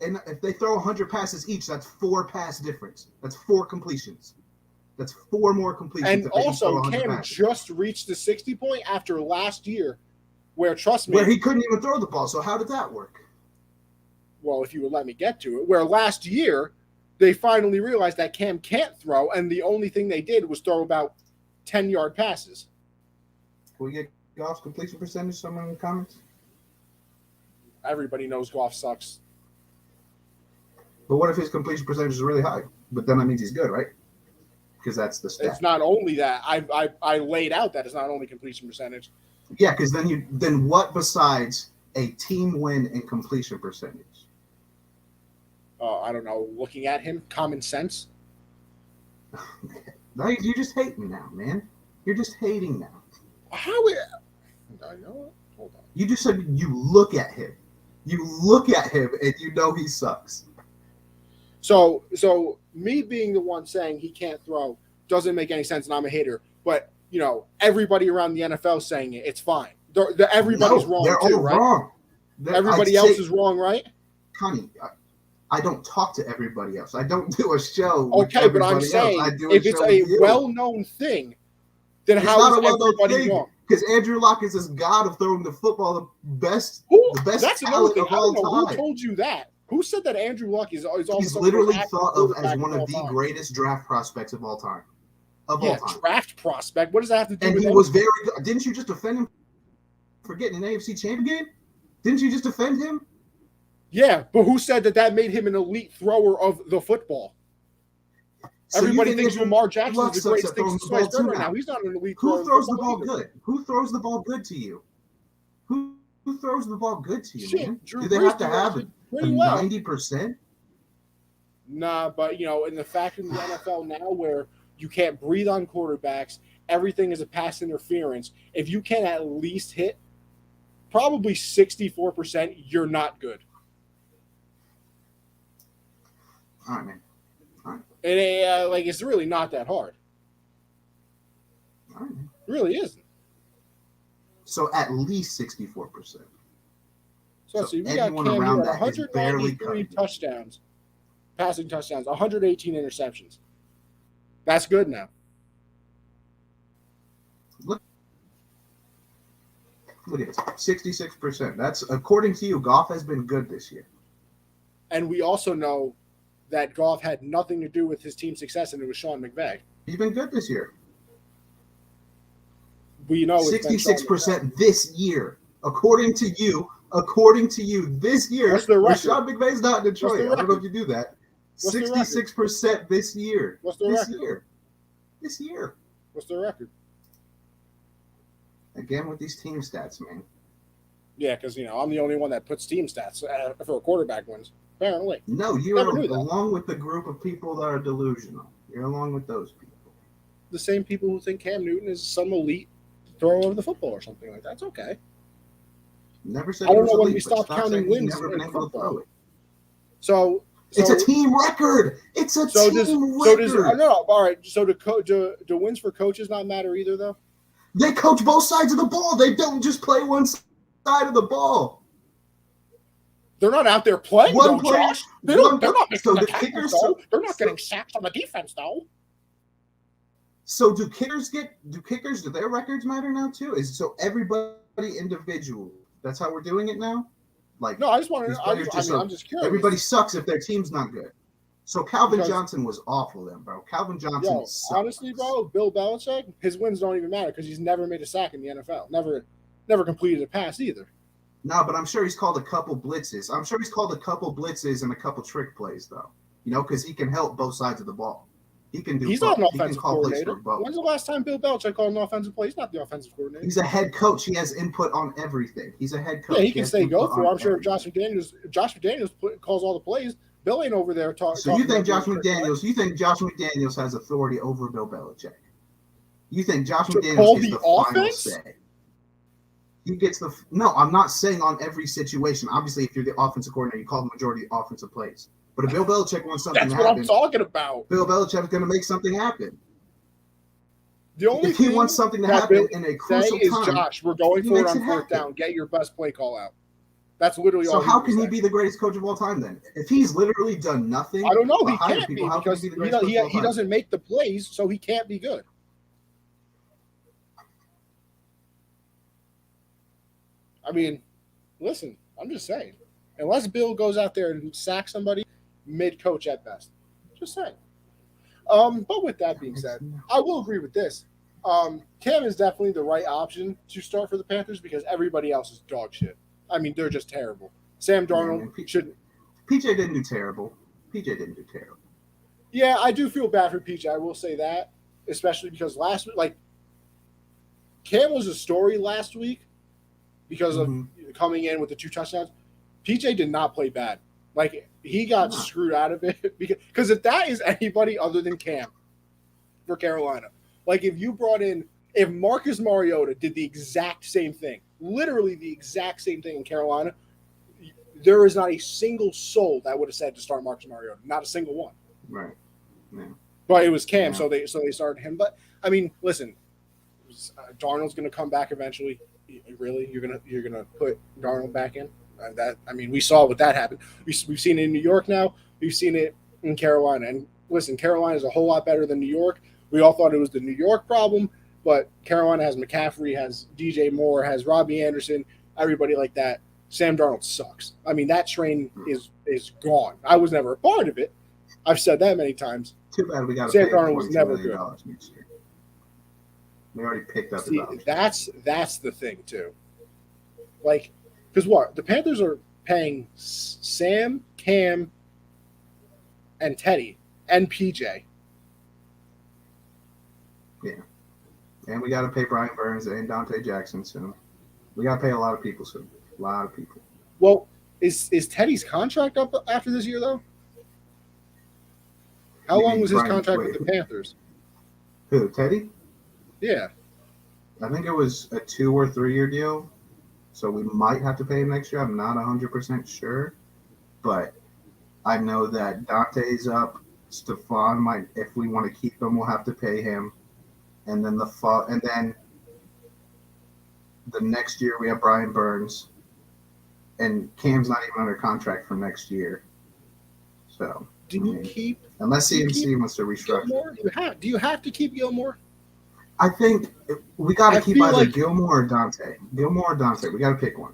And if they throw 100 passes each, that's 4 pass difference. That's 4 completions. That's 4 more completions. And also, Cam just reached the 60 point after last year, where he couldn't even throw the ball. So how did that work? Well, if you would let me get to it, where last year they finally realized that Cam can't throw, and the only thing they did was throw about 10-yard passes. Can we get Goff's completion percentage? Someone in the comments. Everybody knows Goff sucks. But what if his completion percentage is really high? But then that means he's good, right? Because that's the stat. It's not only that. I laid out that it's not only completion percentage. Yeah, because then what besides a team win and completion percentage? I don't know. Looking at him, common sense. No, you're just hating now, man. You're just hating now. How? I know. Hold on. You just said you look at him. You look at him and you know he sucks. So me being the one saying he can't throw doesn't make any sense, and I'm a hater. But everybody around the NFL saying it, it's fine. Everybody's wrong they're too, all right? Wrong. Everybody else is wrong, right? Connie, I don't talk to everybody else. I don't do a show. Okay, but I'm saying if it's a well-known thing, then how is everybody wrong? Because Andrew Luck is this god of throwing the football, the best that's talent of all time. Who told you that? Who said that Andrew Luck is all? He's literally thought of as one of the greatest draft prospects of all time. All time. Draft prospect. What does that have to do with And he was very good. Didn't you just defend him for getting an AFC champion game? Didn't you just defend him? Yeah, but who said that made him an elite thrower of the football? So everybody thinks Lamar Jackson is the greatest thing since sliced bread right now. He's not an elite thrower. Who throws the ball good? Who throws the ball good to you? Who throws the ball good to you, man? Do they have to have a 90%? Nah, but in the fact in the NFL now where you can't breathe on quarterbacks, everything is a pass interference. If you can at least hit probably 64%, you're not good. All right, man. All right. And it's really not that hard. All right, man. It really isn't. So at least 64%. So let's see. We got Cam here, here, 193 touchdowns, passing touchdowns, 118 interceptions. That's good now. Look at it, 66%. That's according to you. Goff has been good this year. And we also know that Goff had nothing to do with his team's success, and it was Sean McVay. He's been good this year. We know 66% this year, according to you. According to you, this year, Sean McVay's not in Detroit. I don't know if you do that. 66% this year. What's the record? This year. What's the record? Again with these team stats, man. Yeah, because I'm the only one that puts team stats for a quarterback wins. Apparently. No, you are along with the group of people that are delusional. You're along with those people. The same people who think Cam Newton is some elite thrower of the football or something like that. That's okay. Never said I don't know when we stopped counting wins in football. So it's a team record. It's a team record. All right. So do wins for coaches not matter either, though? They coach both sides of the ball. They don't just play one side of the ball. They're not out there playing, though, Josh. They're not making the kickers. They're not getting sacks on the defense, though. So do their records matter now too? So everybody individual. That's how we're doing it now? No, I just want to I'm just curious. Everybody sucks if their team's not good. So Calvin Johnson was awful then, bro. Calvin Johnson sucks. Honestly, bro, Bill Belichick, his wins don't even matter because he's never made a sack in the NFL. Never completed a pass either. No, but I'm sure he's called a couple blitzes. And a couple trick plays, though. Because he can help both sides of the ball. He can do. He's not an offensive coordinator. When's the last time Bill Belichick called an offensive play? He's not the offensive coordinator. He's a head coach. He has input on everything. He's a head coach. Yeah, he can say go for it. I'm sure if Josh McDaniels calls all the plays, Bill ain't over there talking. So you think Josh McDaniels has authority over Bill Belichick? You think Josh McDaniels gets the final say? He gets the no. I'm not saying on every situation. Obviously, if you're the offensive coordinator, you call the majority of offensive plays. But if Bill Belichick wants something to happen, that's what I'm talking about. Bill Belichick's going to make something happen. The only if he wants something to happen in a crucial is, time, Josh, we're going for it on fourth down. Get your best play call out. That's literally all. So how can he be the greatest coach of all time then? If he's literally done nothing, I don't know. He can't be because he doesn't make the plays, so he can't be good. I mean, listen, I'm just saying. Unless Bill goes out there and sacks somebody, mid-coach at best. Just saying. But with that being said, I will agree with this. Cam is definitely the right option to start for the Panthers because everybody else is dog shit. I mean, they're just terrible. Sam Darnold should. PJ didn't do terrible. PJ didn't do terrible. Yeah, I do feel bad for PJ. I will say that, especially because last week, like, Cam was a story last week because of coming in with the 2 touchdowns. PJ did not play bad. Like, he got screwed out of it because if that is anybody other than Cam for Carolina, like if Marcus Mariota did the exact same thing, literally the exact same thing in Carolina, there is not a single soul that would have said to start Marcus Mariota. Not a single one. Right. Yeah. But it was Cam, so they started him. But I mean, listen, Darnold's going to come back eventually. Really, you're gonna put Darnold back in? We saw what that happened. We've seen it in New York now. We've seen it in Carolina. And listen, Carolina is a whole lot better than New York. We all thought it was the New York problem, but Carolina has McCaffrey, has DJ Moore, has Robbie Anderson, everybody like that. Sam Darnold sucks. I mean, that train is gone. I was never a part of it. I've said that many times. Too bad we got Sam Darnold was never good. Next year. We already picked up See, the that's the thing too. Like, because what the Panthers are paying Sam, Cam, and Teddy and PJ. Yeah, and we got to pay Brian Burns and Dante Jackson soon. We got to pay a lot of people soon. A lot of people. Well, is Teddy's contract up after this year though? How long was his contract with the Panthers? Who, Teddy? Yeah. I think it was a 2 or 3 year deal. So we might have to pay him next year. I'm not 100% sure. But I know that Dante's up. Stephon might, if we want to keep him, we'll have to pay him. And then the next year we have Brian Burns. And Cam's not even under contract for next year. So unless CMC wants to restructure. Do you have to keep Gilmore? I think we got to keep either Gilmore or Dante. Gilmore or Dante. We got to pick one.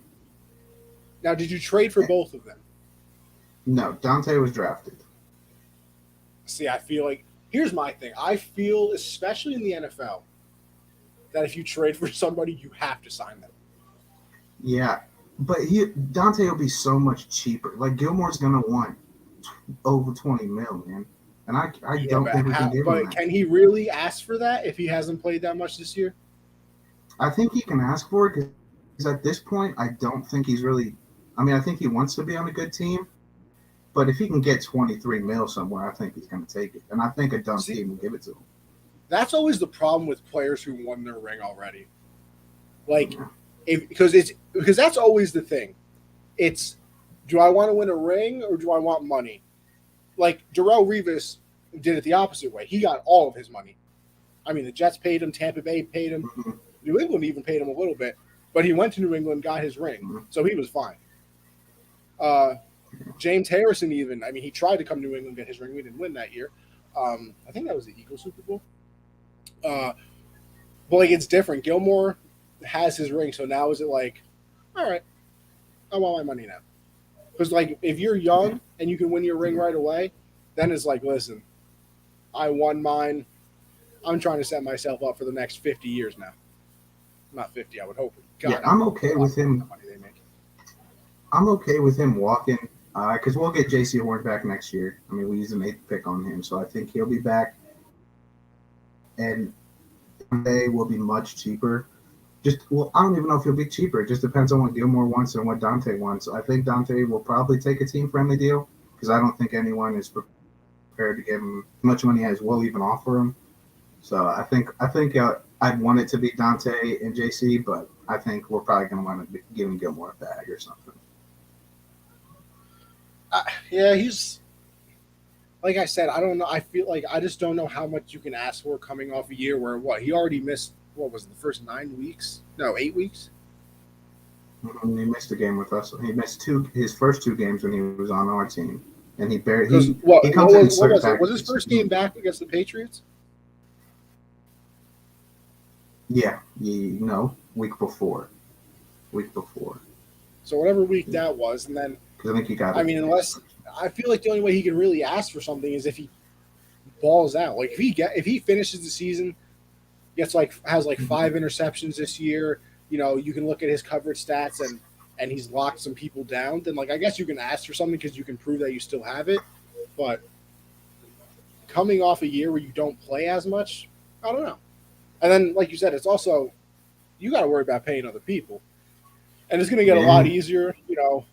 Now, did you trade for both of them? No, Dante was drafted. See, I feel like here's my thing. I feel, especially in the NFL, that if you trade for somebody, you have to sign them. Yeah, but Dante will be so much cheaper. Like Gilmore's gonna want over 20 mil, man. And I don't think we can give him that. But can he really ask for that if he hasn't played that much this year? I think he can ask for it because at this point, I don't think he's really – I mean, I think he wants to be on a good team. But if he can get 23 mil somewhere, I think he's going to take it. And I think a dumb team will give it to him. That's always the problem with players who won their ring already. Like, because that's always the thing. It's, do I want to win a ring or do I want money? Like, Darrelle Revis did it the opposite way. He got all of his money. I mean, the Jets paid him. Tampa Bay paid him. Mm-hmm. New England even paid him a little bit. But he went to New England, got his ring. Mm-hmm. So he was fine. James Harrison even, I mean, he tried to come to New England and get his ring. We didn't win that year. I think that was the Eagles Super Bowl. But, like, it's different. Gilmore has his ring. So now is it like, all right, I want my money now. Because, like, if you're young and you can win your ring right away, then it's like, listen, I won mine. I'm trying to set myself up for the next 50 years now. Not 50, I would hope. God, yeah, I'm okay with him. I'm okay with him walking because we'll get J.C. Horn back next year. I mean, we used an 8th pick on him, so I think he'll be back. And they will be much cheaper. I don't even know if he'll be cheaper. It just depends on what Gilmore wants and what Dante wants. I think Dante will probably take a team-friendly deal because I don't think anyone is prepared to give him as much money as we'll even offer him. So I think I'd want it to be Dante and JC, but I think we're probably going to want to give him Gilmore a bag or something. Yeah, he's like I said. I don't know. I feel like I just don't know how much you can ask for coming off a year where he already missed. What was it, the first 9 weeks? No, 8 weeks. He missed a game with us. He missed his first 2 games when he was on our team, and he barely. He comes in. Was his first game back against the Patriots? Yeah, week before. So whatever week that was, and then I think he got. I mean, unless I feel like the only way he can really ask for something is if he balls out. Like if he finishes the season has like 5 interceptions this year. You can look at his coverage stats and he's locked some people down. Then like I guess you can ask for something because you can prove that you still have it. But coming off a year where you don't play as much, I don't know. And then like you said, it's also you got to worry about paying other people. And it's going to get a lot easier,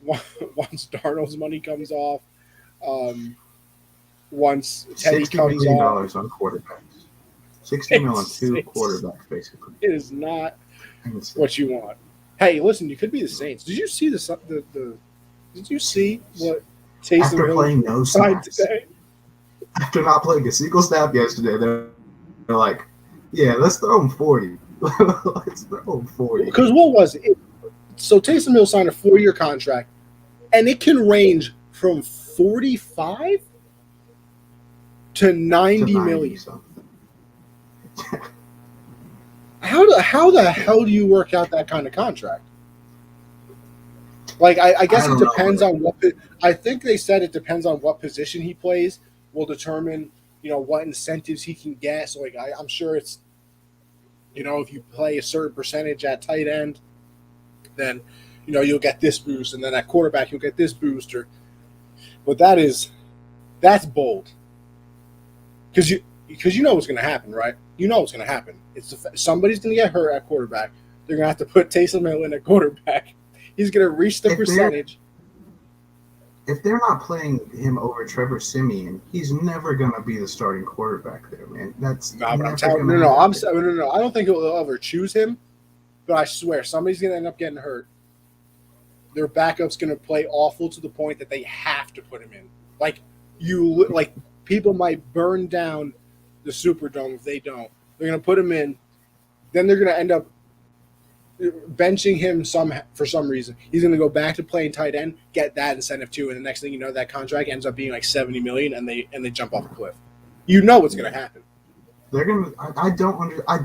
once Darnold's money comes off, once Teddy comes off. $60 million on quarterbacks. 60 million on two quarterbacks, basically. It is not what you want. Hey, listen, you could be the Saints. Did you see Did you see what Taysom After Hill playing no snaps today? After not playing a single snap yesterday, they're like, yeah, let's throw him 40. Let's throw him 40. Because what was it? So Taysom Hill signed a 4-year contract, and it can range from 45 to 90 million. How the hell do you work out that kind of contract? Like I guess it depends on what. I think they said it depends on what position he plays will determine what incentives he can get. So like I'm sure it's if you play a certain percentage at tight end, then you'll get this boost, and then at quarterback you'll get this boost. But that's bold because you know what's going to happen, right? You know what's going to happen. Somebody's going to get hurt at quarterback. They're going to have to put Taysom Hill in at quarterback. He's going to reach the percentage. If they're not playing him over Trevor Siemian, he's never going to be the starting quarterback there, man. That's no. But I'm telling no. I don't think he'll ever choose him. But I swear, somebody's going to end up getting hurt. Their backup's going to play awful to the point that they have to put him in. Like people might burn down the Superdome if they don't. They're going to put him in. Then they're going to end up benching him for some reason. He's going to go back to playing tight end, get that incentive too, and the next thing you know, that contract ends up being like $70 million, and they jump off a cliff. You know what's going to happen. They're gonna. I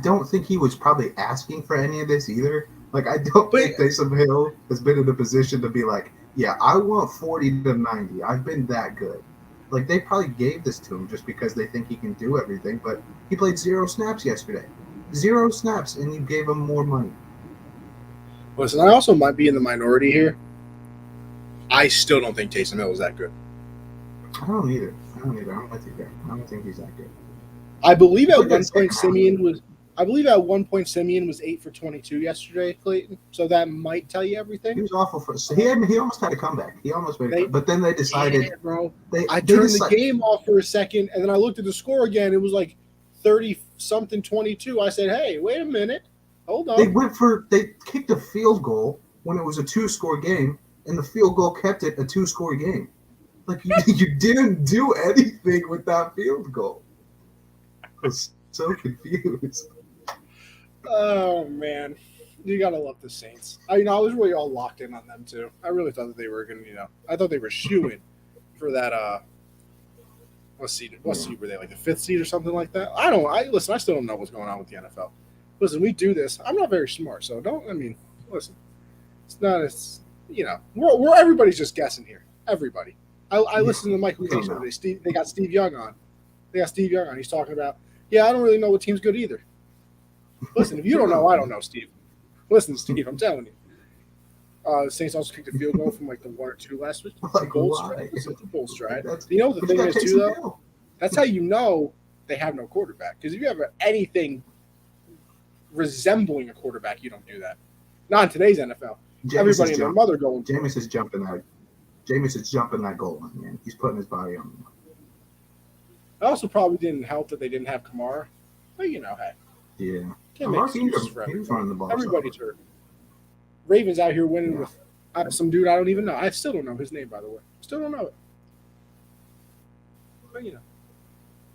don't think he was probably asking for any of this either. Like I don't think Taysom Hill has been in a position to be like, yeah, I want 40 to 90. I've been that good. Like they probably gave this to him just because they think he can do everything. But he played 0 snaps yesterday. 0 snaps, and you gave him more money. Listen, I also might be in the minority here. I still don't think Taysom Hill is that good. I don't either. I'm with you there. I don't think he's that good. I believe at one point Siemian was 8 for 22 yesterday, Clayton. So that might tell you everything. He was awful he almost had a comeback. He almost made it, but then they decided. I turned the game off for a second, and then I looked at the score again. It was like 30-something 22. I said, "Hey, wait a minute, hold on." They kicked a field goal when it was a 2-score game, and the field goal kept it a 2-score game. Like you didn't do anything with that field goal. I was so confused. Oh man, you gotta love the Saints. I was really all locked in on them too. I really thought that they were gonna, I thought they were shooing for that. What seed were they, like the 5th seed or something like that? Listen. I still don't know what's going on with the NFL. Listen, we do this. I'm not very smart, so don't. I mean, listen. It's not. It's we're everybody's just guessing here. Everybody. I listened to Michael Case today. They got Steve Young on. He's talking about. Yeah, I don't really know what team's good either. Listen, if you don't know, I don't know, Steve. Listen, Steve, I'm telling you. The Saints also kicked a field goal from like the 1 or 2 last week. It's a bold stride. It's a bold stride. You know what the thing is too, though? That's how you know they have no quarterback. Because if you have anything resembling a quarterback, you don't do that. Not in today's NFL. Everybody and their mother going. Jameis is jumping that goal line, man. He's putting his body on the line. It also probably didn't help that they didn't have Kamara. But hey. Yeah. Can't make excuses for everybody. He was running the ball. Everybody's hurt. Ravens out here winning with some dude I don't even know. I still don't know his name, by the way. Still don't know it. But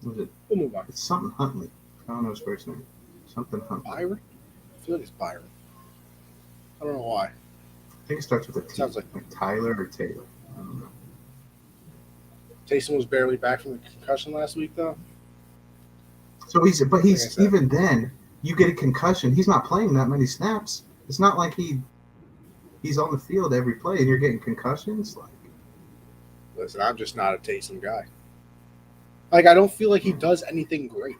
We'll move on. It's something Huntley. I don't know his first name. Something Huntley. Byron? I feel like it's Byron. I don't know why. I think it starts with a T. Sounds like Tyler or Taylor. I don't know. Taysom was barely back from the concussion last week, though. So he's even then, you get a concussion. He's not playing that many snaps. It's not like he's on the field every play and you're getting concussions. Like, listen, I'm just not a Taysom guy. Like, I don't feel like he does anything great.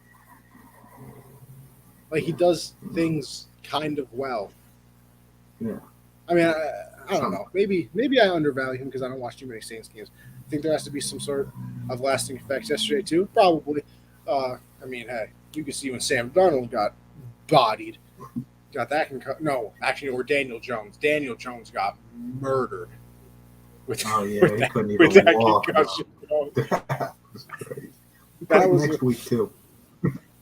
Like he does things kind of well. Yeah. I mean, I don't know. Maybe I undervalue him because I don't watch too many Saints games. I think there has to be some sort of lasting effects yesterday too. Probably. I mean, hey, you can see when Sam Darnold got bodied, got that concussion. No, actually, or Daniel Jones. Daniel Jones got murdered with Oh yeah, with he that, couldn't with even that walk. concussion. Bro. That was crazy. That was Next week too.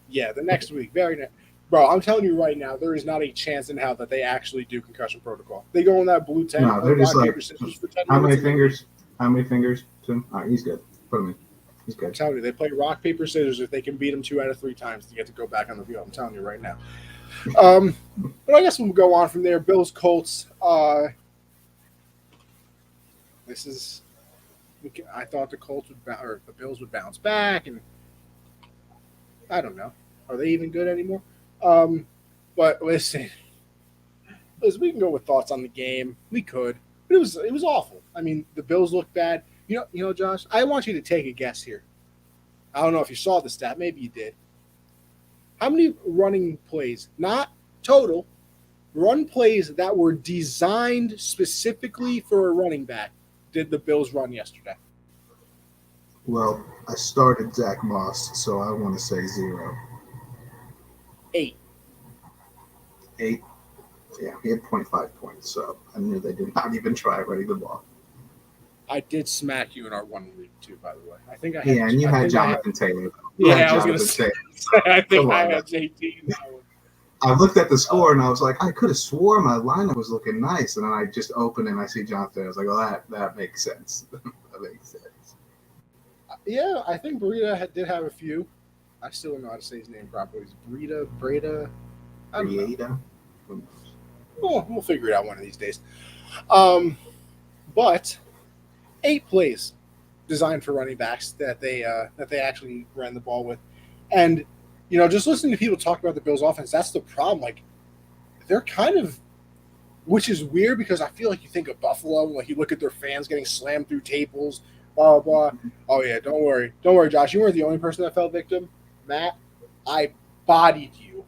Yeah, the next week, very next. Bro, I'm telling you right now, there is not a chance in hell that they actually do concussion protocol. They go on that blue tent. No, they're just rock, like, paper, scissors for 10 how many minutes. fingers? How many fingers? Tim? All right, he's good. Put him in. He's I'm good. telling you, they play rock, paper, scissors if they can beat them 2 out of 3 times to get to go back on the field. I'm telling you right now. But I guess we'll go on from there. Bills, Colts. This is. I thought the Colts or the Bills would bounce back, and I don't know. Are they even good anymore? But listen, we can go with thoughts on the game. We could, but it was awful. I mean, the Bills looked bad. You know, Josh. I want you to take a guess here. I don't know if you saw the stat. Maybe you did. How many running plays, not total, run plays that were designed specifically for a running back, did the Bills run yesterday? Well, I started Zach Moss, so I want to say 0. 8. 8. Yeah, he had 25 points, so I knew they did not even try running the ball. I did smack you in our one league too, by the way. I think I had. Yeah, and you had Jonathan Taylor. I was going to say. I think I had JT in that one. I looked at the score and I was like, I could have swore my lineup was looking nice, and then I just opened and I see Jonathan. I was like, well, that makes sense. That makes sense. Yeah, I think Breida did have a few. I still don't know how to say his name properly. It's Breida. I don't know. Well, we'll figure it out one of these days. But 8 plays designed for running backs that they actually ran the ball with, and just listening to people talk about the Bills' offense, that's the problem. Like they're kind of, which is weird because I feel like you think of Buffalo, like you look at their fans getting slammed through tables, blah blah blah. Oh yeah, don't worry, Josh. You weren't the only person that fell victim. Matt, I bodied you.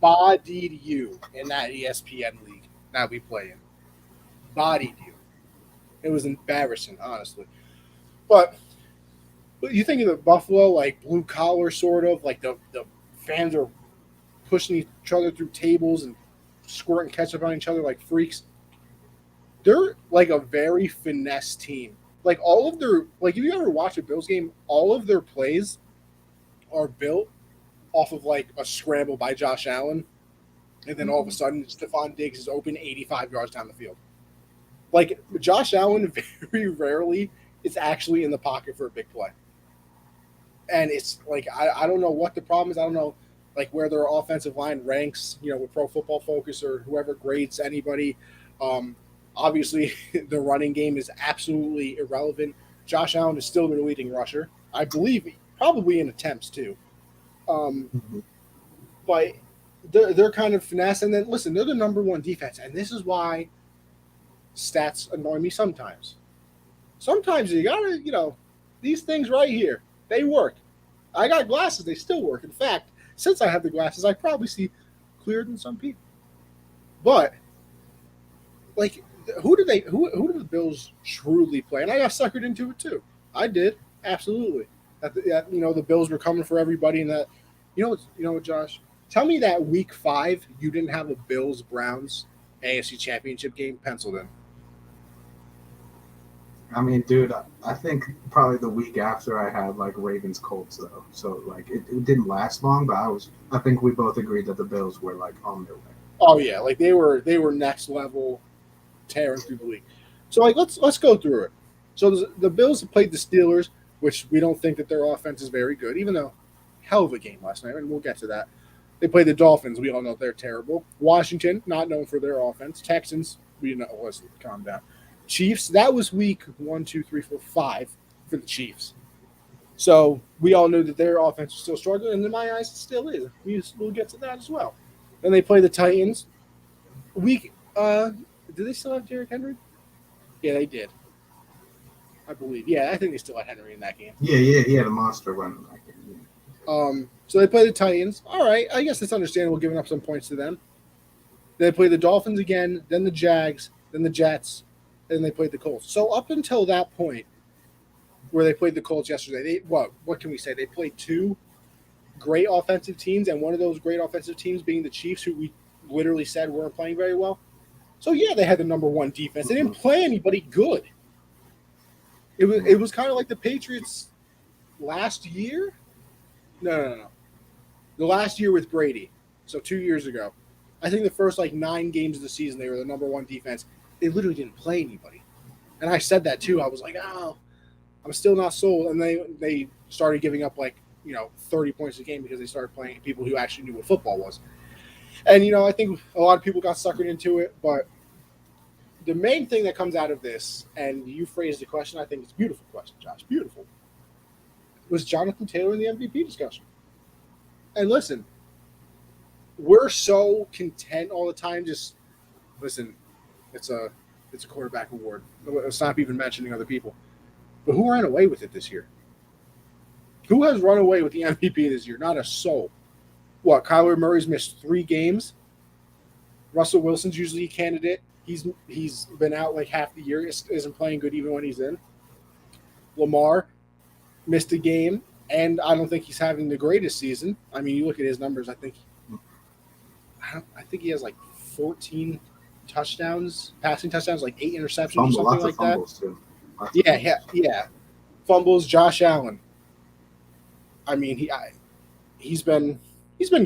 Bodied you in that ESPN league that we play in. Bodied you. It was embarrassing, honestly. But you think of the Buffalo, like blue collar sort of, like the fans are pushing each other through tables and squirting ketchup on each other like freaks. They're like a very finesse team. Like all of their, like if you ever watch a Bills game, all of their plays are built off of like a scramble by Josh Allen, and then all of a sudden Stephon Diggs is open 85 yards down the field. Like Josh Allen very rarely is actually in the pocket for a big play. And it's like I don't know what the problem is. I don't know like where their offensive line ranks, with Pro Football Focus or whoever grades anybody. Obviously, the running game is absolutely irrelevant. Josh Allen is still their leading rusher, I believe, probably in attempts too. But they're kind of finesse. And then listen, they're the number 1 defense, and this is why stats annoy me sometimes. Sometimes you gotta, these things right here, they work. I got glasses, they still work. In fact, since I have the glasses, I probably see clearer than some people. But like, who do the Bills truly play? And I got suckered into it too. I did, absolutely. The Bills were coming for everybody, and that, what, Josh? Tell me that week 5 you didn't have a Bills Browns AFC Championship game penciled in. I mean, dude, I think probably the week after I had like Ravens Colts though, so like it didn't last long, but I think we both agreed that the Bills were like on their way. Oh yeah, like they were next level, tearing through the league. So like let's go through it. So the Bills have played the Steelers, which we don't think that their offense is very good, even though hell of a game last night, and we'll get to that. They played the Dolphins. We all know they're terrible. Washington, not known for their offense. Texans, we know. Listen, calm down. Chiefs, that was week 1, 2, 3, 4, 5 for the Chiefs. So we all knew that their offense was still struggling, and in my eyes, it still is. We'll get to that as well. Then they play the Titans. Did they still have Derrick Henry? Yeah, they did. I believe. Yeah, I think they still had Henry in that game. Yeah, he had a monster run in that game. So they play the Titans. All right, I guess it's understandable giving up some points to them. They play the Dolphins again, then the Jags, then the Jets, and they played the Colts. So up until that point, where they played the Colts yesterday, what can we say? They played two great offensive teams, and one of those great offensive teams being the Chiefs, who we literally said weren't playing very well. So yeah, they had the number one defense. They didn't play anybody good. It was kind of like the Patriots last year. No. The last year with Brady. So 2 years ago. I think the first 9 games of the season, they were the number one defense. They literally didn't play anybody. And I said that too. I was like, oh, I'm still not sold. And they started giving up 30 points a game because they started playing people who actually knew what football was. And, I think a lot of people got suckered into it. But the main thing that comes out of this, and you phrased the question, I think it's a beautiful question, Josh. Beautiful. Was Jonathan Taylor in the MVP discussion? And listen, we're so content all the time. Just listen, it's a quarterback award. Stop even mentioning other people. But who ran away with it this year? Who has run away with the MVP this year? Not a soul. What? Kyler Murray's missed 3 games. Russell Wilson's usually a candidate. He's been out half the year. Isn't playing good even when he's in. Lamar missed a game, and I don't think he's having the greatest season. I mean, you look at his numbers. I think he has 14 touchdowns, passing touchdowns, 8 interceptions or something like that. Too. Yeah. Fumbles. Josh Allen. I mean, he's been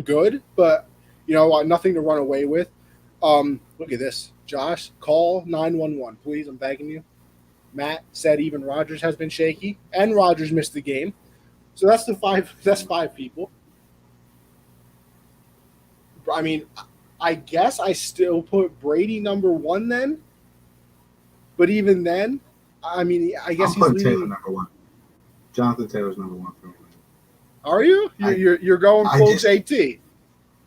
good, but nothing to run away with. Look at this, Josh. Call 911, please. I'm begging you. Matt said even Rodgers has been shaky, and Rodgers missed the game. So that's That's 5 people. I mean, I guess I still put Brady number 1 then. But even then, I mean, I guess I'm putting Taylor number 1. Jonathan Taylor's number 1 for me. Are you? You're going full JT.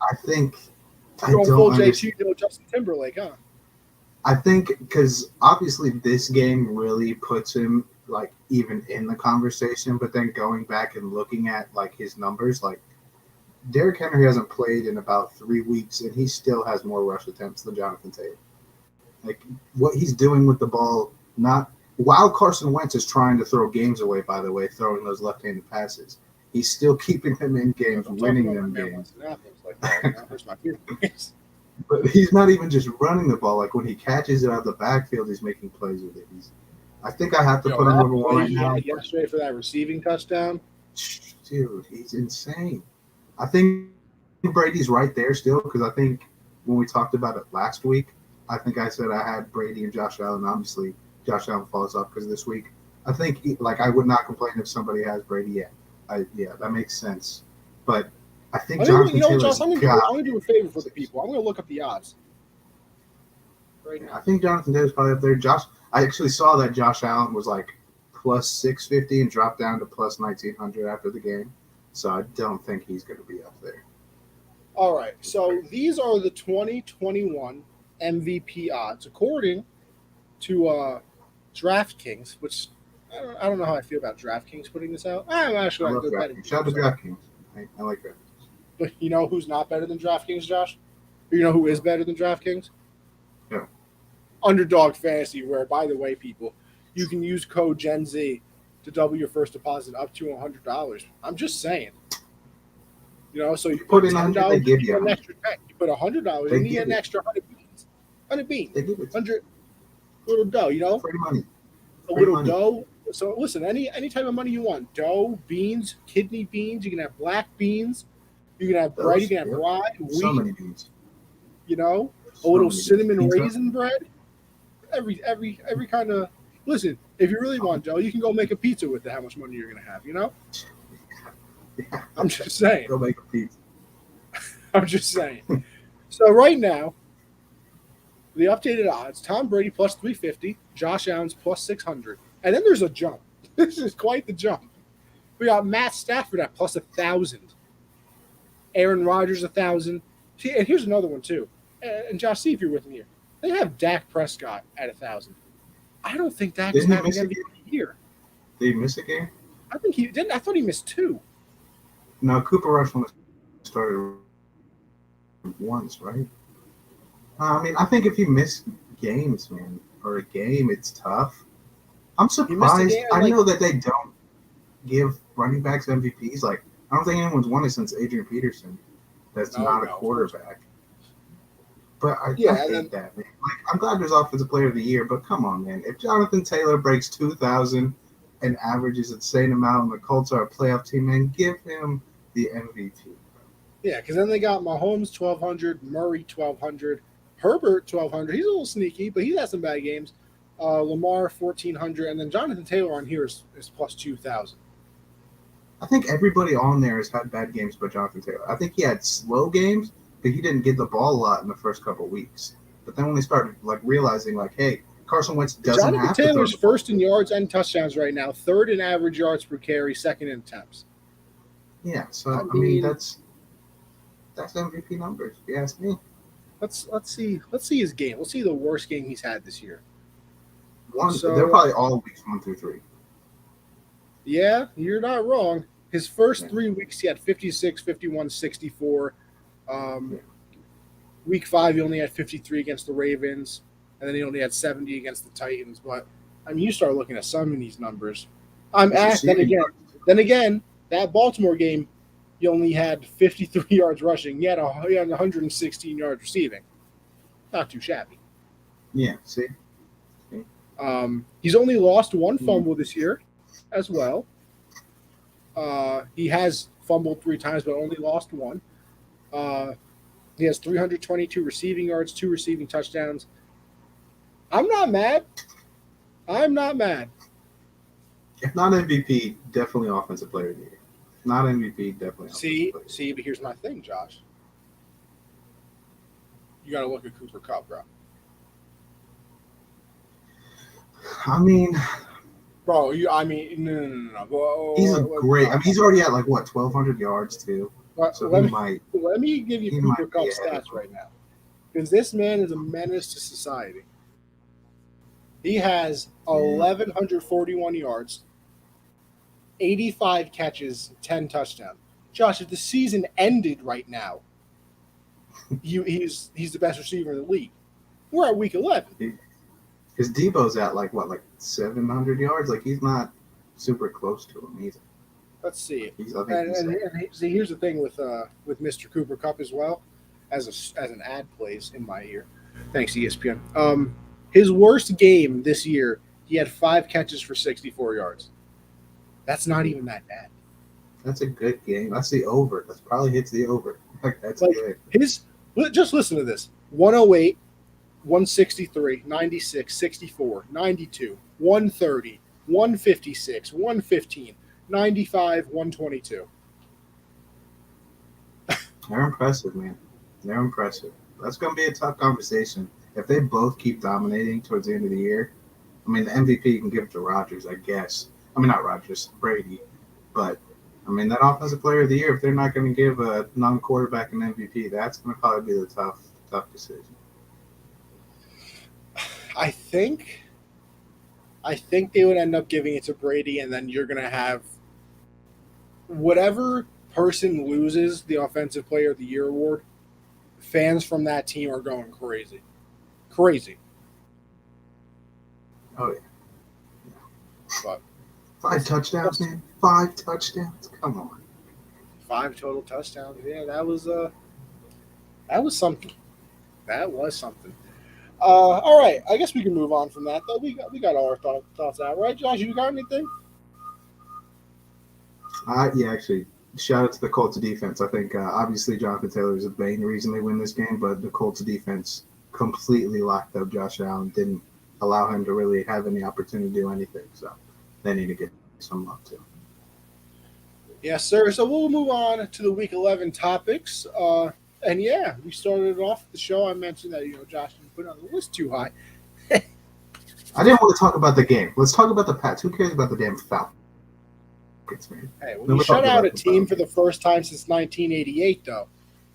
I think you're going full JT, Justin Timberlake, huh? I think because obviously this game really puts him even in the conversation, but then going back and looking at his numbers, Derrick Henry hasn't played in about 3 weeks, and he still has more rush attempts than Jonathan Taylor. What he's doing with the ball, not while Carson Wentz is trying to throw games away, by the way, throwing those left-handed passes, he's still keeping them in games, winning them games. But he's not even just running the ball. When he catches it out of the backfield, he's making plays with it. I think I have to put him number 1 right now. Yesterday for that receiving touchdown. Dude, he's insane. I think Brady's right there still because I think when we talked about it last week, I think I said I had Brady and Josh Allen. Obviously, Josh Allen falls off because this week. I think I would not complain if somebody has Brady yet. Yeah, that makes sense. But I think Jonathan Taylor's Josh, I'm going to do a favor for the people. I'm going to look up the odds. Right now. I think Jonathan Taylor's probably up there. I actually saw that Josh Allen was plus 650 and dropped down to plus 1900 after the game. So I don't think he's going to be up there. All right. So these are the 2021 MVP odds according to DraftKings, which I don't know how I feel about DraftKings putting this out. I'm actually not good betting. Shout out to DraftKings. I like DraftKings. But you know who's not better than DraftKings, Josh? Or you know who is better than DraftKings? Yeah. Underdog Fantasy, where, by the way, people, you can use code GenZ to double your first deposit up to $100. I'm just saying. So you put in $10, they give you an extra 10. You put $100, and you get an extra 100 beans. 100 beans. 100 little dough, Free money. A little dough. So listen, any type of money you want. Dough, beans, kidney beans. You can have black beans. You can have bread. You can have rye, wheat. So many beans. A little cinnamon raisin bread. Every kind of. Listen, if you really want dough, you can go make a pizza with how much money you're going to have. Yeah. I'm just saying. Go make a pizza. I'm just saying. So right now, the updated odds: Tom Brady plus 350, Josh Allen's plus 600, and then there's a jump. This is quite the jump. We got Matt Stafford at plus 1,000, Aaron Rodgers 1,000. See, and here's another one too. And Josh, see if you're with me here. They have Dak Prescott at 1,000. I don't think Dak is having MVP year. Did he miss a game? I think he didn't. I thought he missed 2. No, Cooper Rush only started once, right? I mean, I think if you miss games, man, or a game, it's tough. I'm He missed a surprised. game. I Like, know that they don't give running backs MVPs. Like, I don't think anyone's won it since Adrian Peterson. That's no, not a no, of course not. quarterback. But I Yeah, and hate then that, man. Like, I'm glad there's Offensive Player of the Year, but come on, man. If Jonathan Taylor breaks 2,000 and averages the same amount, and the Colts are a playoff team, man, give him the MVP. yeah, because then they got Mahomes 1,200, Murray 1,200, Herbert 1,200. He's a little sneaky, but he's had some bad games. Lamar 1,400, and then Jonathan Taylor on here is plus 2,000. I think everybody on there has had bad games but Jonathan Taylor. I think he had slow games, but he didn't get the ball a lot in the first couple of weeks. But then when they started like realizing, like, hey, Carson Wentz doesn't Jonathan have to throw Taylor's the ball. first in yards and touchdowns right now, third in average yards per carry, second in attempts. Yeah, so I I mean mean, that's MVP numbers, if you ask me. let's see his game. Let's see the worst game he's had this year. They're So probably all weeks 1 through 3. yeah, you're not wrong. His first Yeah. 3 weeks, he had 56, 51, 64. Yeah. Week 5, he only had 53 against the Ravens, and then he only had 70 against the Titans. But I mean, you start looking at some of these numbers. I'm His asked receiving yards. then again, that Baltimore game, you only had 53 yards rushing. You had 116 yards receiving. Not too shabby. Yeah, see? He's only lost one fumble this year as well. He has fumbled 3 times, but only lost one. He has 322 receiving yards, 2 receiving touchdowns. I'm not mad. I'm not mad. If not MVP, definitely Offensive Player of the Year. If not MVP, definitely See, Offensive Player. but here's my thing, Josh. You got to look at Cooper Kupp, bro. I mean, Bro, no. Whoa, he's a great. I mean, he's already at like what 1,200 yards too. So let me give you he Cooper might be Kupp ahead of stats him. right now, because this man is a menace to society. He has 1,141 yards, 85 catches, 10 touchdowns. Josh, if the season ended right now, he's the best receiver in the league. We're at week 11. Because Debo's at like 700 yards. Like he's not super close to him either. Let's see. I think See, here's the thing with Mr. Cooper Kupp as well, as an ad plays in my ear. Thanks, ESPN. His worst game this year, he had 5 catches for 64 yards. That's not even that bad. that's a good game. That's the over. That's probably hits the over. Like that's Like good. just listen to this: 108, 163, 96, 64, 92, 130, 156, 115, 95, 122. They're impressive, man. They're impressive. That's going to be a tough conversation. If they both keep dominating towards the end of the year, I mean, the MVP you can give it to Rodgers, I guess. I mean, not Rodgers, Brady. But, I mean, that Offensive Player of the Year, if they're not going to give a non-quarterback an MVP, that's going to probably be the tough decision. I think they would end up giving it to Brady, and then you're going to have whatever person loses the Offensive Player of the Year award, fans from that team are going crazy. Crazy. Oh, yeah. But 5 touchdowns, man. 5 touchdowns. Come on. 5 total touchdowns. Yeah, that was something. That was something. All right, I guess we can move on from that. Though we got all our thoughts out, right, Josh? You got anything? Yeah, actually, shout out to the Colts defense. I think obviously Jonathan Taylor is a main reason they win this game, but the Colts defense completely locked up Josh Allen, didn't allow him to really have any opportunity to do anything. So they need to get some love too. Yes, sir. So we'll move on to the Week 11 topics. And yeah, we started off the show. I mentioned that Josh didn't put it on the list too high. I didn't want to talk about the game. Let's talk about the Pats. Who cares about the damn Falcons, man? Hey, when you shut out a team for the first time since 1988, though,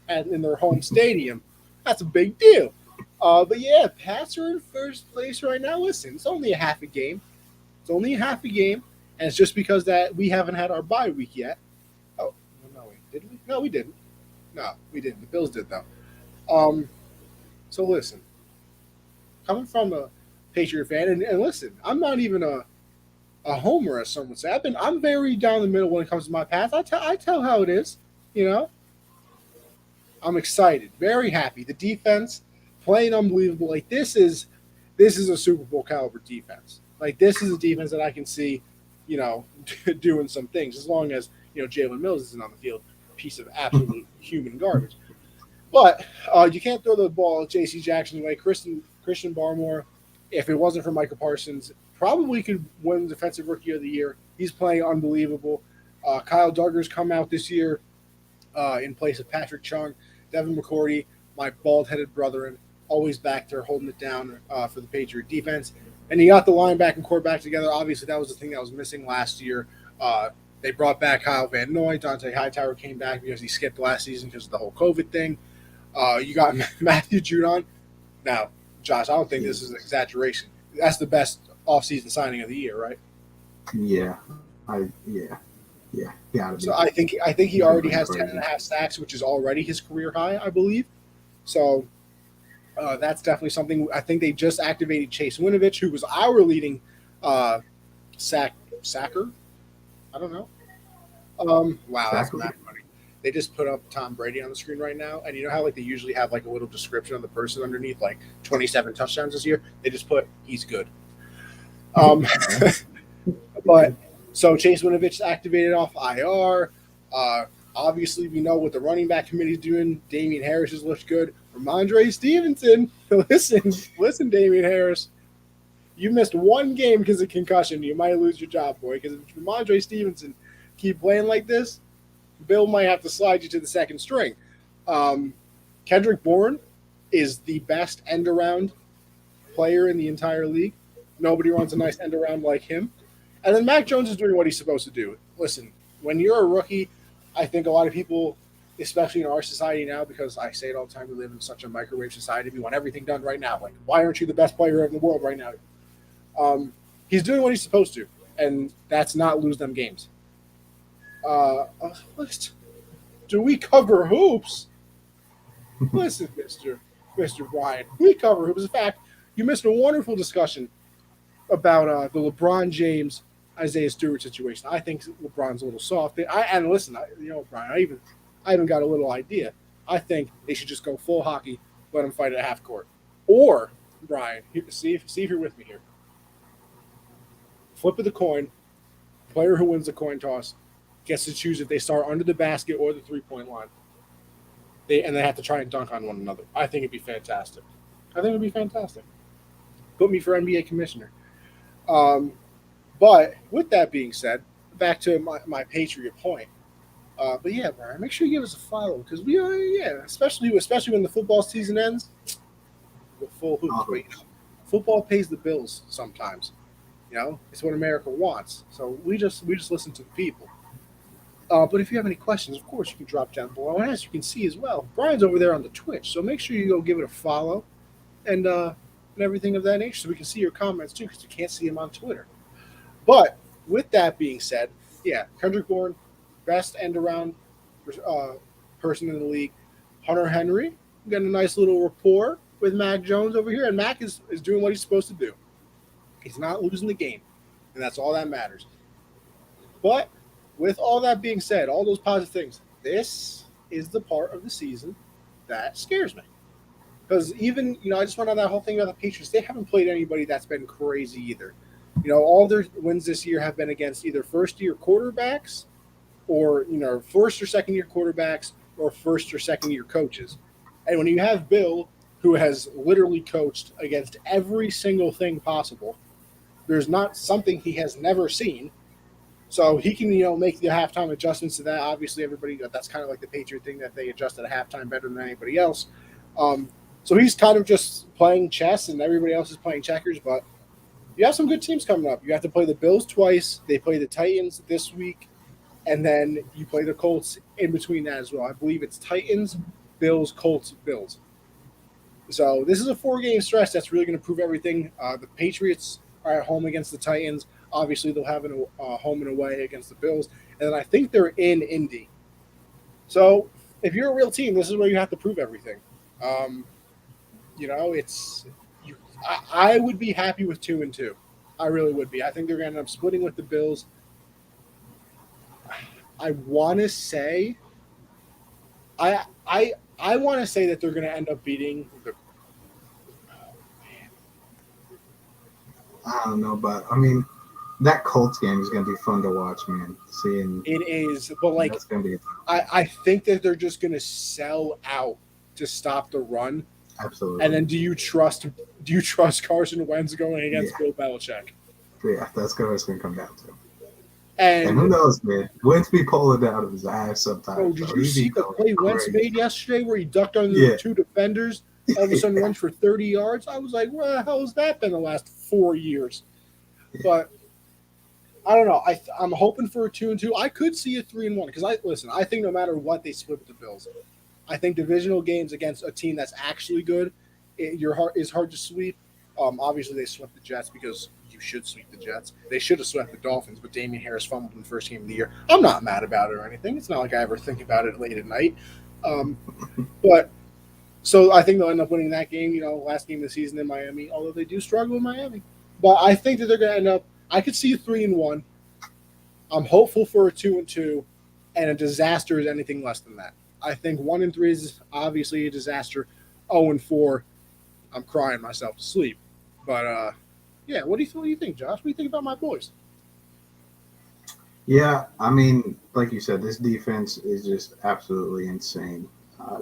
and in their home stadium, that's a big deal. But yeah, Pats are in first place right now. Listen, it's only a half a game. And it's just because that we haven't had our bye week yet. Oh, no, wait. Did we? No, we didn't. No, we didn't. The Bills did though. Um, so listen, coming from a Patriot fan, and listen, I'm not even a homer, as some would say. I'm very down the middle when it comes to my path. I tell how it is. You know, I'm excited, very happy. The defense playing unbelievable. Like this is a Super Bowl caliber defense. Like this is a defense that I can see, you know, doing some things as long as Jalen Mills isn't on the field, piece of absolute human garbage. But you can't throw the ball J.C. Jackson away. Christian Barmore, if it wasn't for Micah Parsons, probably could win Defensive Rookie of the Year. He's playing unbelievable. Kyle Duggar's come out this year in place of Patrick Chung. Devin McCourty, my bald-headed brethren, always back there holding it down for the Patriot defense. And you got the linebacker and quarterback together. Obviously, that was the thing that was missing last year. They brought back Kyle Van Noy. Dante Hightower came back because he skipped last season because of the whole COVID thing. You got Matthew Judon. Now, Josh, I don't think this is an exaggeration. That's the best offseason signing of the year, right? Yeah. Yeah. So I think he already has 10.5 sacks, which is already his career high, I believe. So that's definitely something. I think they just activated Chase Winovich, who was our leading sacker. I don't know. Wow, that's mad funny. They just put up Tom Brady on the screen right now, and you know how like they usually have like a little description of the person underneath, like 27 touchdowns this year. They just put he's good. But so Chase Winovich activated off IR. Obviously, we know what the running back committee is doing. Damian Harris has looked good. Ramondre Stevenson, listen, Damian Harris. You missed one game because of concussion. You might lose your job, boy. Because if Ramondre Stevenson keep playing like this, Bill might have to slide you to the second string. Kendrick Bourne is the best end-around player in the entire league. Nobody runs a nice end-around like him. And then Mac Jones is doing what he's supposed to do. Listen, when you're a rookie, I think a lot of people, especially in our society now, because I say it all the time, we live in such a microwave society. We want everything done right now. Like, why aren't you the best player in the world right now? He's doing what he's supposed to, and that's not lose them games. Do we cover hoops? Listen, Mr. Brian, we cover hoops. In fact, you missed a wonderful discussion about the LeBron James Isaiah Stewart situation. I think LeBron's a little soft. And listen, Brian, I even got a little idea. I think they should just go full hockey, let him fight at half court. Or, Brian, see if you're with me here. Flip of the coin, player who wins the coin toss gets to choose if they start under the basket or the three-point line. They have to try and dunk on one another. I think it'd be fantastic. Put me for NBA commissioner. But with that being said, back to my Patriot point. But yeah, Brian, make sure you give us a follow because we are, especially when the football season ends. We're full hoops. But, football pays the bills sometimes. It's what America wants. So we just listen to the people. But if you have any questions, of course, you can drop down below. And as you can see as well, Brian's over there on the Twitch. So make sure you go give it a follow and everything of that nature so we can see your comments too because you can't see them on Twitter. But with that being said, yeah, Kendrick Bourne, best end-around person in the league. Hunter Henry, getting a nice little rapport with Mac Jones over here. And Mac is doing what he's supposed to do. He's not losing the game, and that's all that matters. But with all that being said, all those positive things, this is the part of the season that scares me. Because even, I just went on that whole thing about the Patriots. They haven't played anybody that's been crazy either. All their wins this year have been against either first-year quarterbacks or, first or second-year quarterbacks or first or second-year coaches. And when you have Bill, who has literally coached against every single thing possible, there's not something he has never seen. So he can, make the halftime adjustments to that. Obviously, everybody, that's kind of like the Patriot thing that they adjust at halftime better than anybody else. So he's kind of just playing chess and everybody else is playing checkers. But you have some good teams coming up. You have to play the Bills twice. They play the Titans this week. And then you play the Colts in between that as well. I believe it's Titans, Bills, Colts, Bills. So this is a 4-game stretch that's really going to prove everything. The Patriots are at home against the Titans. Obviously, they'll have a home and away against the Bills. And then I think they're in Indy. So if you're a real team, this is where you have to prove everything. Um, it's you. I would be happy with 2-2. I really would be. I think they're going to end up splitting with the Bills. I want to say, I want to say that they're going to end up beating the. I don't know, but I mean, that Colts game is going to be fun to watch, man. Seeing It is, but like that's going to be I think that they're just going to sell out to stop the run. absolutely. And then do you trust Carson Wentz going against Yeah, Bill Belichick? yeah, that's what it's going to come down to. And who And knows, man? Wentz be pulling out of his ass sometimes. did Bro. you He be see the going play Wentz crazy. made yesterday where he ducked under the Yeah. two defenders? All of a sudden runs for 30 yards. I was like, where the hell has that been the last 4 years? But I don't know. I'm hoping for a 2-2. I could see a 3-1 because I think no matter what they split with the Bills. I think divisional games against a team that's actually good, is hard to sweep. Obviously, they swept the Jets because you should sweep the Jets. They should have swept the Dolphins, but Damian Harris fumbled in the first game of the year. I'm not mad about it or anything. It's not like I ever think about it late at night. Um, but so I think they'll end up winning that game. Last game of the season in Miami, although they do struggle in Miami. But I think that they're going to end up. I could see a 3-1. I'm hopeful for a 2-2, and a disaster is anything less than that. I think 1-3 is obviously a disaster. 0-4, I'm crying myself to sleep. But yeah, what do you think, Josh? What do you think about my boys? Yeah, I mean, like you said, this defense is just absolutely insane.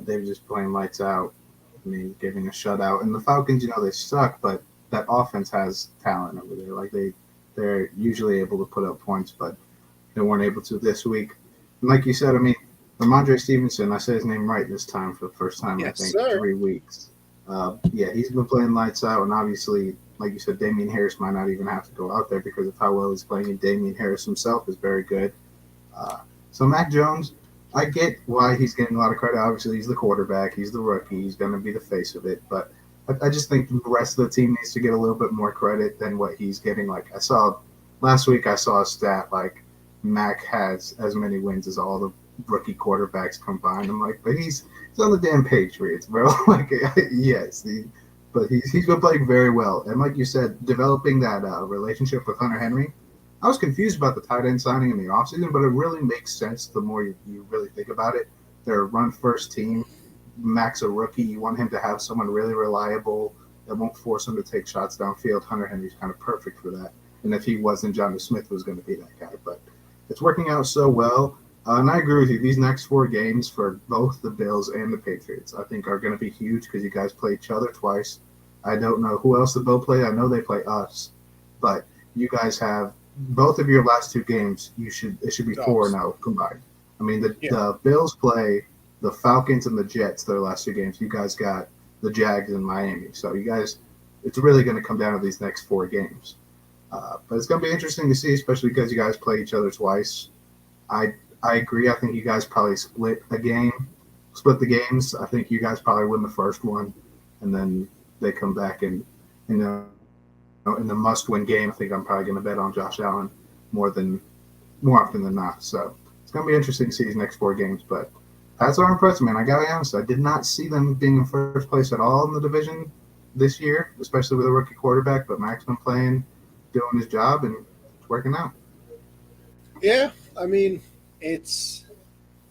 They're just playing lights out. I mean, giving a shutout. And the Falcons, they suck, but that offense has talent over there. Like they're usually able to put up points, but they weren't able to this week. And like you said, I mean, Ramondre Stevenson, I said his name right this time for the first time, Yes, I think, sir. 3 weeks. Yeah, he's been playing lights out, and obviously, like you said, Damian Harris might not even have to go out there because of how well he's playing, and Damian Harris himself is very good. So Mac Jones, I get why he's getting a lot of credit. Obviously, he's the quarterback, he's the rookie, he's going to be the face of it, but I just think the rest of the team needs to get a little bit more credit than what he's getting. Like last week, I saw a stat like Mac has as many wins as all the rookie quarterbacks combined. I'm like, but he's on the damn Patriots, bro. Like, yes, but he's been playing very well. And like you said, developing that relationship with Hunter Henry. I was confused about the tight end signing in the offseason, but it really makes sense the more you really think about it. They're a run-first team. Mac's a rookie. You want him to have someone really reliable that won't force him to take shots downfield. Hunter Henry's kind of perfect for that. And if he wasn't, Johnny Smith was going to be that guy. But it's working out so well. And I agree with you. These next 4 games for both the Bills and the Patriots, I think, are going to be huge because you guys play each other twice. I don't know who else the Bills play. I know they play us, but you guys have both of your last 2 games. It should be 4-0 combined. I mean, the Bills play the Falcons and the Jets their last 2 games. You guys got the Jags and Miami. So you guys, it's really going to come down to these next 4 games. But it's going to be interesting to see, especially because you guys play each other twice. I agree. I think you guys probably split the games. I think you guys probably win the first one, and then they come back and in the must-win game. I think I'm probably going to bet on Josh Allen more often than not. So it's going to be interesting to see these next 4 games. But Pats are impressive, man. I got to be honest. I did not see them being in first place at all in the division this year, especially with a rookie quarterback. But Mac's been playing, doing his job, and it's working out. Yeah, I mean, it's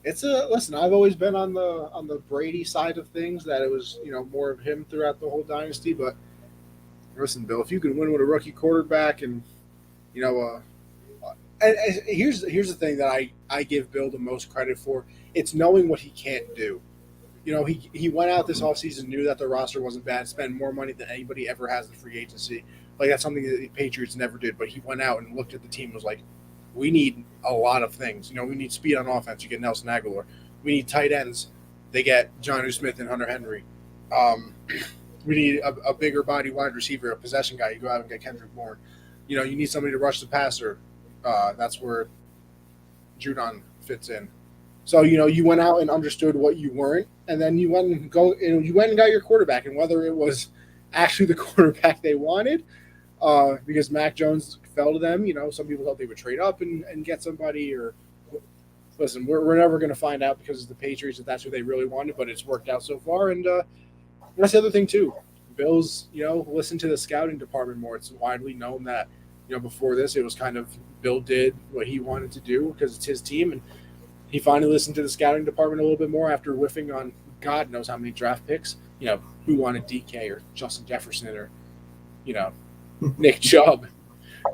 listen. I've always been on the Brady side of things. That it was more of him throughout the whole dynasty. But listen, Bill, if you can win with a rookie quarterback, and you know, and here's the thing that I give Bill the most credit for. It's knowing what he can't do. He went out this offseason, knew that the roster wasn't bad, spent more money than anybody ever has in free agency. Like, that's something that the Patriots never did. But he went out and looked at the team and was like, we need a lot of things. We need speed on offense. You get Nelson Aguilar. We need tight ends. They get Jonnu Smith and Hunter Henry. We need a bigger body wide receiver, a possession guy. You go out and get Kendrick Bourne. You need somebody to rush the passer. That's where Judon fits in. So you went out and understood what you weren't, and then you went and got your quarterback. And whether it was actually the quarterback they wanted, because Mac Jones fell to them. Some people thought they would trade up and get somebody, or listen, we're never going to find out because it's the Patriots if that's who they really wanted, but it's worked out so far. And that's the other thing too. Bills, listen to the scouting department more. It's widely known that, before this, it was kind of Bill did what he wanted to do because it's his team, and he finally listened to the scouting department a little bit more after whiffing on God knows how many draft picks. Who wanted DK or Justin Jefferson or, Nick Chubb.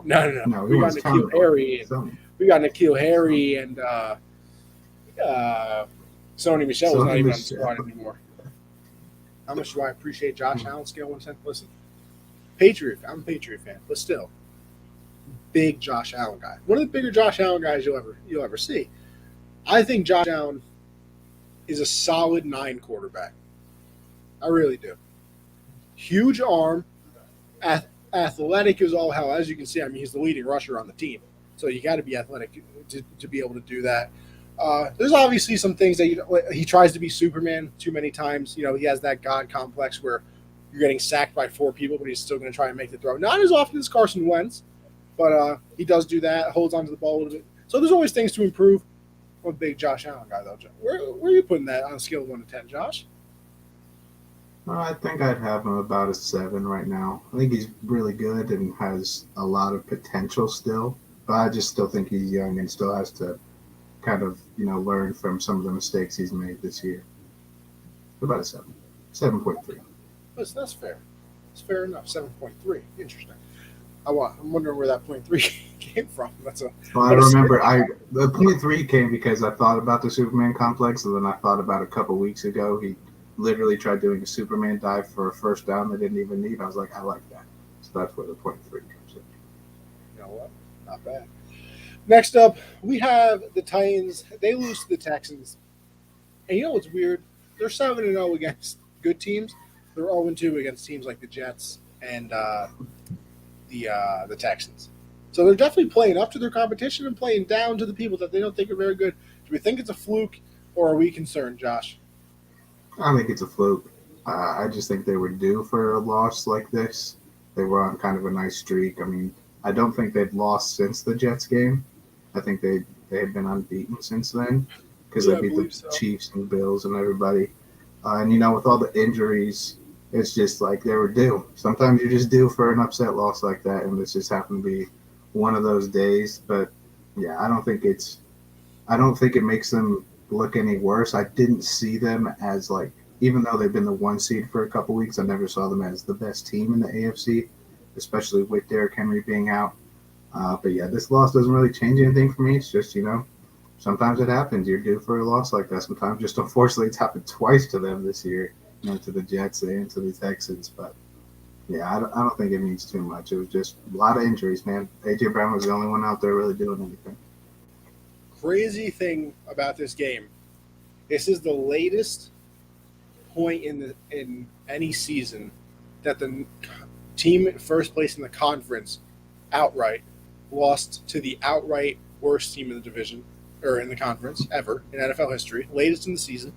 No. We got N'Keal Harry. We got N'Keal Harry and Sony Michel was not even on the squad anymore. How much do I appreciate Josh Allen? Scale 1 to 10. Listen, I'm a Patriot fan, but still, big Josh Allen guy. One of the bigger Josh Allen guys you'll ever see. I think Josh Allen is a solid 9 quarterback. I really do. Huge arm, athletic as all hell. As you can see, he's the leading rusher on the team, so you got to be athletic to be able to do that. There's obviously some things that he tries to be Superman too many times. He has that God complex where you're getting sacked by 4 people, but he's still going to try and make the throw. Not as often as Carson Wentz, but he does do that, holds onto the ball a little bit. So there's always things to improve. I'm a big Josh Allen guy, though. Where are you putting that on a scale of 1 to 10, Josh? I think I'd have him about a 7 right now. I think he's really good and has a lot of potential still, but I just still think he's young and still has to kind of, learn from some of the mistakes he's made this year. About a 7. 7.3. That's fair. It's fair enough. 7.3. Interesting. I'm wondering where that 0.3 came from. I remember the 0.3 came because I thought about the Superman complex, and then I thought about a couple weeks ago he literally tried doing a Superman dive for a first down they didn't even need. I was like, I like that. So that's where the 0.3 comes in. You know what? Not bad. Next up, we have the Titans. They lose to the Texans. And you know what's weird? They're 7-0 against good teams. They're 0-2 against teams like the Jets and the Texans. So they're definitely playing up to their competition and playing down to the people that they don't think are very good. Do we think it's a fluke, or are we concerned, Josh? I think it's a fluke. I just think they were due for a loss like this. They were on kind of a nice streak. I don't think they've lost since the Jets game. I think they had been unbeaten since then because they beat the Chiefs and Bills and everybody. And, with all the injuries, it's just like they were due. Sometimes you're just due for an upset loss like that, and this just happened to be one of those days. But, yeah, I don't think it makes them look any worse. I didn't see them as even though they've been the 1 seed for a couple weeks, I never saw them as the best team in the AFC, especially with Derrick Henry being out. But yeah, this loss doesn't really change anything for me. It's just, sometimes it happens. You're due for a loss like that. Sometimes just unfortunately it's happened twice to them this year, to the Jets and to the Texans. But yeah, I don't think it means too much. It was just a lot of injuries, man. A.J. Brown was the only one out there really doing anything. Crazy thing about this game, this is the latest point in any season that the team in first place in the conference outright lost to the outright worst team in the division or in the conference ever in NFL history. Latest in the season.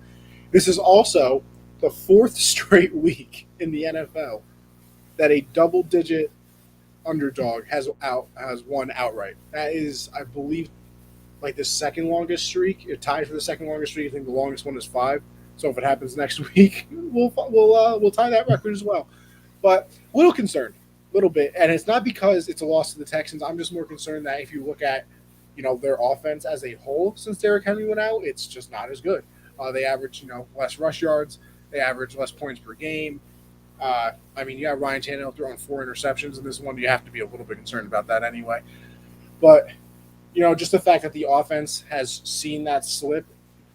This is also the 4th straight week in the NFL that a double-digit underdog has won outright. That is, I believe, the second longest streak. It tied for the second longest streak. I think the longest one is 5. So if it happens next week, we'll tie that record as well. But a little concerned, a little bit, and it's not because it's a loss to the Texans. I'm just more concerned that if you look at their offense as a whole since Derrick Henry went out, it's just not as good. They average less rush yards. They average less points per game. You have Ryan Tannehill throwing 4 interceptions in this one. You have to be a little bit concerned about that anyway. But just the fact that the offense has seen that slip.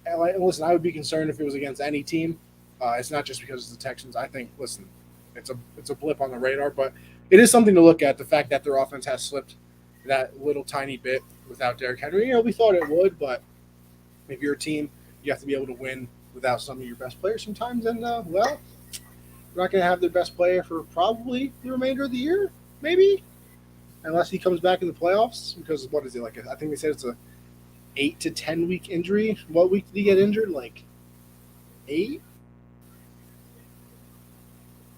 And listen, I would be concerned if it was against any team. It's not just because it's the Texans. I think, listen, it's a blip on the radar, but it is something to look at. The fact that their offense has slipped that little tiny bit without Derrick Henry. We thought it would, but if you're a team, you have to be able to win without some of your best players sometimes. And you're not going to have their best player for probably the remainder of the year, maybe, unless he comes back in the playoffs. Because what is it like? I think they said it's a 8 to 10 week injury. What week did he get injured? 8?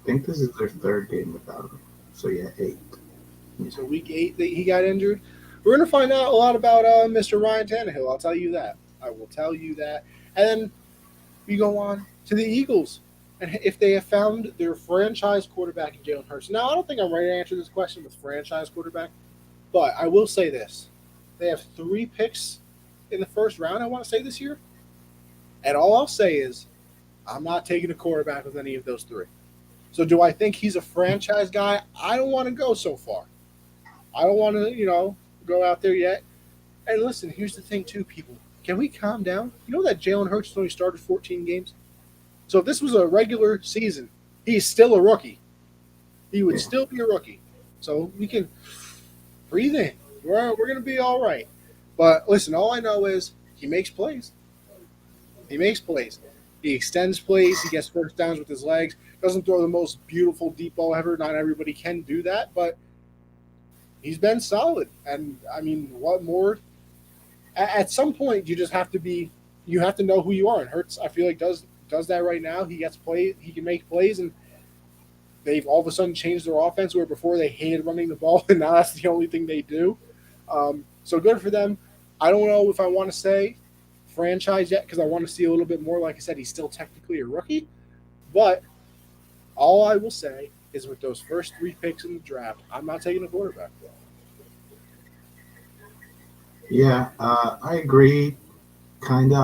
I think this is their 3rd game without him. So yeah, 8. So week 8 that he got injured. We're going to find out a lot about Mr. Ryan Tannehill. I'll tell you that. I will tell you that. And then we go on to the Eagles. And if they have found their franchise quarterback in Jalen Hurts. Now, I don't think I'm ready to answer this question with franchise quarterback, but I will say this. They have 3 picks in the first round, I want to say, this year. And all I'll say is I'm not taking a quarterback with any of those 3. So do I think he's a franchise guy? I don't want to go so far. I don't want to, go out there yet. And listen, here's the thing too, people. Can we calm down? You know that Jalen Hurts only started 14 games? So if this was a regular season, he's still a rookie. He would still be a rookie. So we can breathe in. We're going to be all right. But listen, all I know is he makes plays. He makes plays. He extends plays. He gets first downs with his legs. Doesn't throw the most beautiful deep ball ever. Not everybody can do that, but he's been solid. And, I mean, what more? At some point, you just have to be – you have to know who you are. And Hurts, I feel like, does that right now. He gets play. He can make plays, and they've all of a sudden changed their offense where before they hated running the ball, and now that's the only thing they do. So good for them. I don't know if I want to say franchise yet because I want to see a little bit more. Like I said, he's still technically a rookie. But all I will say is with those first 3 picks in the draft, I'm not taking a quarterback. Yeah, I agree, kind of.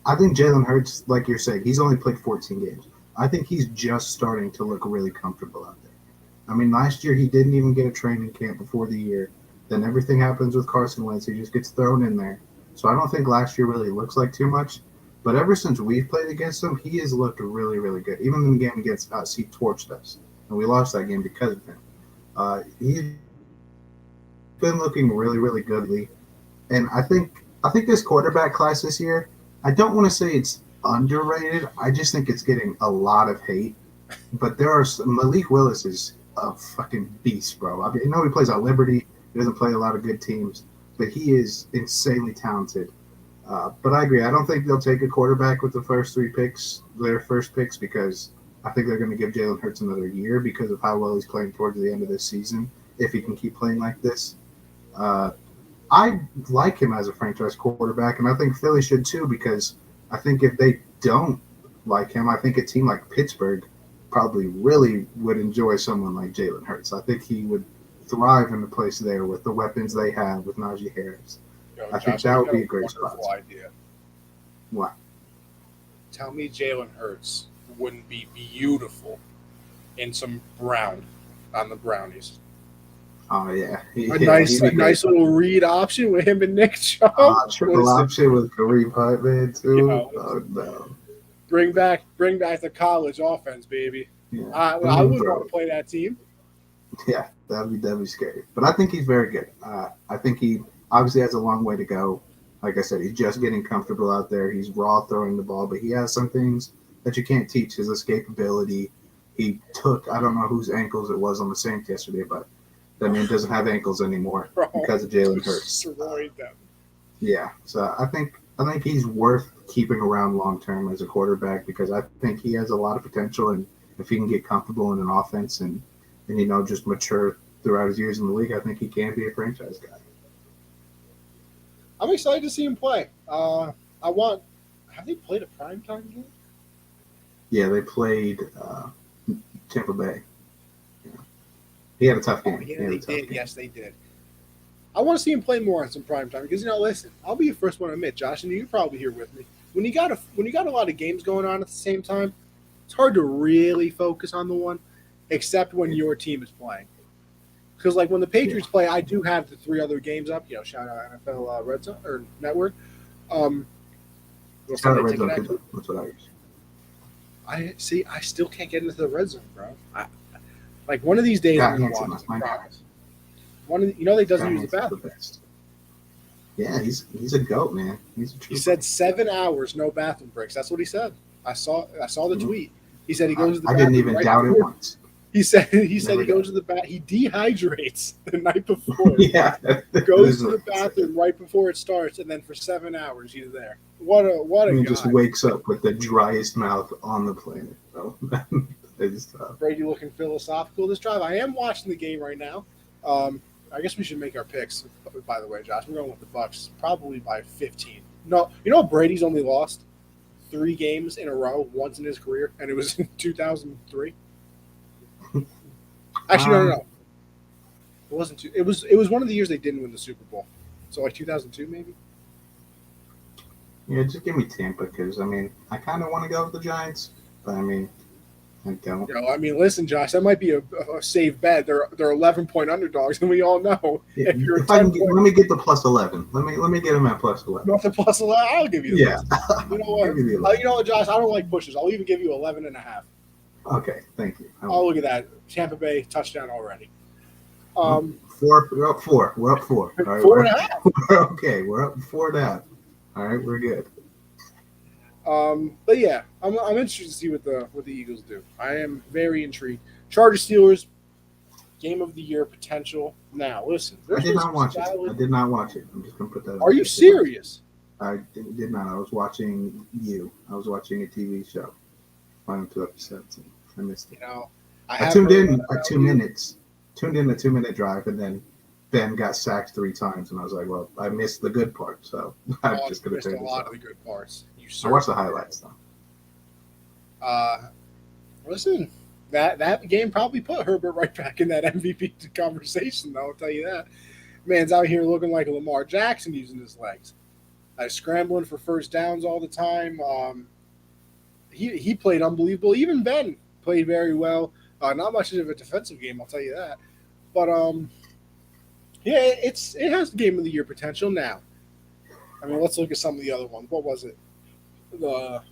I think Jalen Hurts, like you're saying, he's only played 14 games. I think he's just starting to look really comfortable out there. I mean, last year he didn't even get a training camp before the year. Then everything happens with Carson Wentz. He just gets thrown in there. So I don't think last year really looks like too much. But ever since we've played against him, he has looked really, really good. Even in the game against us, he torched us. And we lost that game because of him. He's been looking really, really good. And I think this quarterback class this year, I don't want to say it's underrated. I just think it's getting a lot of hate. But there are Malik Willis is a fucking beast, bro. I mean, I know he plays at Liberty. He doesn't play a lot of good teams, but he is insanely talented. But I agree. I don't think they'll take a quarterback with the first 3 picks, their first picks, because I think they're going to give Jalen Hurts another year because of how well he's playing towards the end of this season, if he can keep playing like this. I like him as a franchise quarterback, and I think Philly should too, because I think if they don't like him, I think a team like Pittsburgh probably really would enjoy someone like Jalen Hurts. I think he would thrive in the place there with the weapons they have with Najee Harris. I think that would be a great spot. Idea. What? Tell me Jalen Hurts wouldn't be beautiful in some brown on the Brownies. Oh, yeah. A nice little read option with him and Nick Chubb. Triple option with Kareem Hunt, man, too. Oh, no. Bring back the college offense, baby. Yeah. I wouldn't want to play that team. Yeah, that'd be scary. But I think he's very good. I think he obviously has a long way to go. Like I said, he's just getting comfortable out there. He's raw throwing the ball, but he has some things that you can't teach. His escapability. He took, I don't know whose ankles it was on the Saints yesterday, but that man doesn't have ankles anymore because of Jalen Hurts. Yeah, so I think he's worth keeping around long term as a quarterback because I think he has a lot of potential, and if he can get comfortable in an offense and just mature throughout his years in the league, I think he can be a franchise guy. I'm excited to see him play. Have they played a primetime game? Yeah, they played Tampa Bay. Yeah. He had a tough game. They did. Yes, they did. I want to see him play more on some primetime because listen, I'll be the first one to admit, Josh, and you're probably here with me. When you got a lot of games going on at the same time, it's hard to really focus on the one, except when your team is playing. Because like when the Patriots play, I do have the 3 other games up. Shout out NFL Red Zone or Network. Shout out Red Zone. That's what I use. I still can't get into the Red Zone, bro. Like one of these days, I'm gonna watch. He doesn't use the bathroom. Yeah, he's a goat, man. He said 7 hours, no bathroom breaks. That's what he said. I saw the tweet. He said he goes to the bathroom. I didn't even doubt it once. He said he goes to the bath. He dehydrates the night before. Yeah, goes to the bathroom right before it starts, and then for 7 hours he's there. What a guy. He just wakes up with the driest mouth on the planet. So it's tough. Brady looking philosophical this drive. I am watching the game right now. I guess we should make our picks. By the way, Josh, we're going with the Bucs probably by 15. No, you know Brady's only lost 3 games in a row once in his career, and it was in 2003. Actually, no. It wasn't two. It was one of the years they didn't win the Super Bowl. So like 2002 maybe. Yeah, just give me Tampa because I kind of want to go with the Giants, but I don't. Listen, Josh, that might be a safe bet. They're 11-point underdogs, and we all know Yeah, if you're let me get the plus 11. Let me get them at plus 11. Not the plus 11. I'll give you. The Yeah. You know what? You know what, Josh? I don't like pushes. I'll even give you 11.5. Okay, thank you. Oh, look at that. Tampa Bay touchdown already. We're up 4. We're up 4. All right, 4.5. We're okay. We're up 4.5. All right, we're good. But yeah, I'm interested to see what the Eagles do. I am very intrigued. Chargers Steelers, game of the year potential. Now listen, I did not watch it. I did not watch it. I'm just gonna put that. Are you serious? I did not. I was watching you. I was watching a TV show. Final 2 episodes. I missed it. I tuned in at 2 minutes. Tuned in a 2-minute drive, and then Ben got sacked 3 times, and I was like, "Well, I missed the good part." So I'm just gonna missed a lot of the good parts. I watched the highlights though. Listen, that game probably put Herbert right back in that MVP conversation. Though, I'll tell you that. Man's out here looking like a Lamar Jackson using his legs. Scrambling for first downs all the time. He played unbelievable. Even Ben played very well. Not much of a defensive game, I'll tell you that. But yeah, it has the game of the year potential now. Let's look at some of the other ones. What was it? The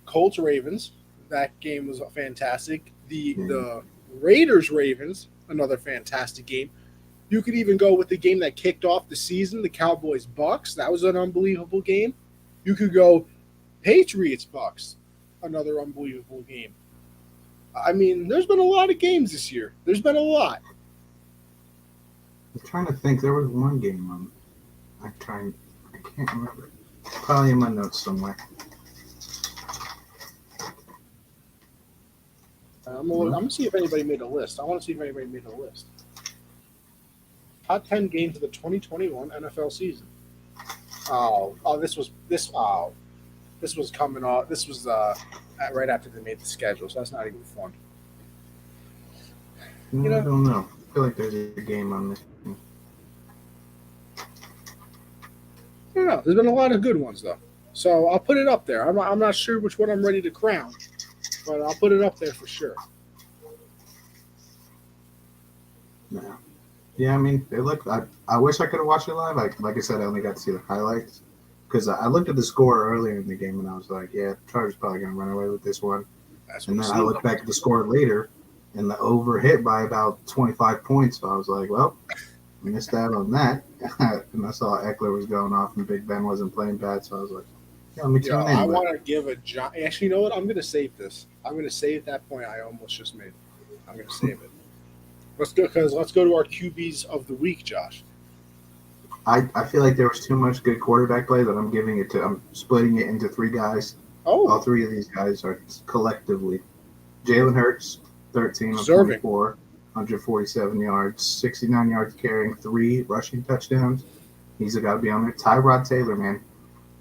Colts Ravens. That game was fantastic. The Raiders Ravens, another fantastic game. You could even go with the game that kicked off the season, the Cowboys Bucks. That was an unbelievable game. You could go Patriots Bucks, another unbelievable game. There's been a lot of games this year. There's been a lot. I'm trying to think. There was one game I can't remember. Probably in my notes somewhere. I'm gonna see if anybody made a list. I want to see if anybody made a list. Top 10 games of the 2021 NFL season. This was coming off. This was right after they made the schedule, so that's not even fun. I don't know. I feel like there's a game on this. I don't know. There's been a lot of good ones though, so I'll put it up there. I'm not sure which one I'm ready to crown, but I'll put it up there for sure. No. Yeah, they look. I wish I could have watched it live. Like I said, I only got to see the highlights because I looked at the score earlier in the game and I was like, yeah, Chargers probably gonna run away with this one. And then I looked back at the score later, and the over hit by about 25 points. So I was like, well, I missed out on that. And I saw Eckler was going off and Big Ben wasn't playing bad, so I was like, yeah, let me tune in. I want to give a giant. Actually, you know what? I'm gonna save this. I'm gonna save that point I almost just made. I'm gonna save it. Let's go to our QBs of the week, Josh. I feel like there was too much good quarterback play that I'm splitting it into 3 guys. Oh. All 3 of these guys are collectively. Jalen Hurts, 13 of 24, 147 yards, 69 yards carrying, 3 rushing touchdowns. He's got to be on there. Tyrod Taylor, man,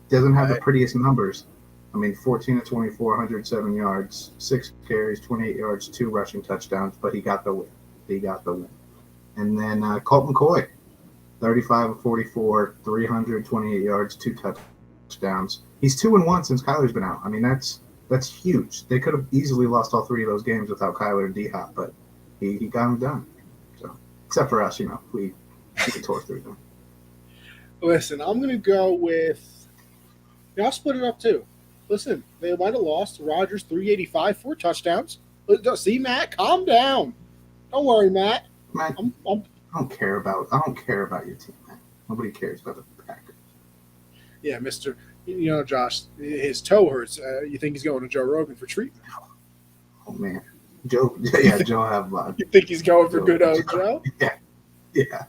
doesn't have the prettiest numbers. 14 of 24, 107 yards, 6 carries, 28 yards, 2 rushing touchdowns, but he got the win. And then Colt McCoy, 35 of 44, 328 yards, 2 touchdowns. He's 2-1 since Kyler's been out. That's huge. They could have easily lost all 3 of those games without Kyler and D-Hop, but he got them done. So, except for us, we tore through them. Listen, I'm going to go with – I'll split it up too. Listen, they might have lost. Rodgers, 385, 4 touchdowns. See, Matt, calm down. Don't worry, Matt. I don't care about your team, man. Nobody cares about the Packers. Yeah, Mr. Josh, his toe hurts. You think he's going to Joe Rogan for treatment? Oh man, Joe. Yeah, Joe have. You think he's going for good old Joe? Yeah.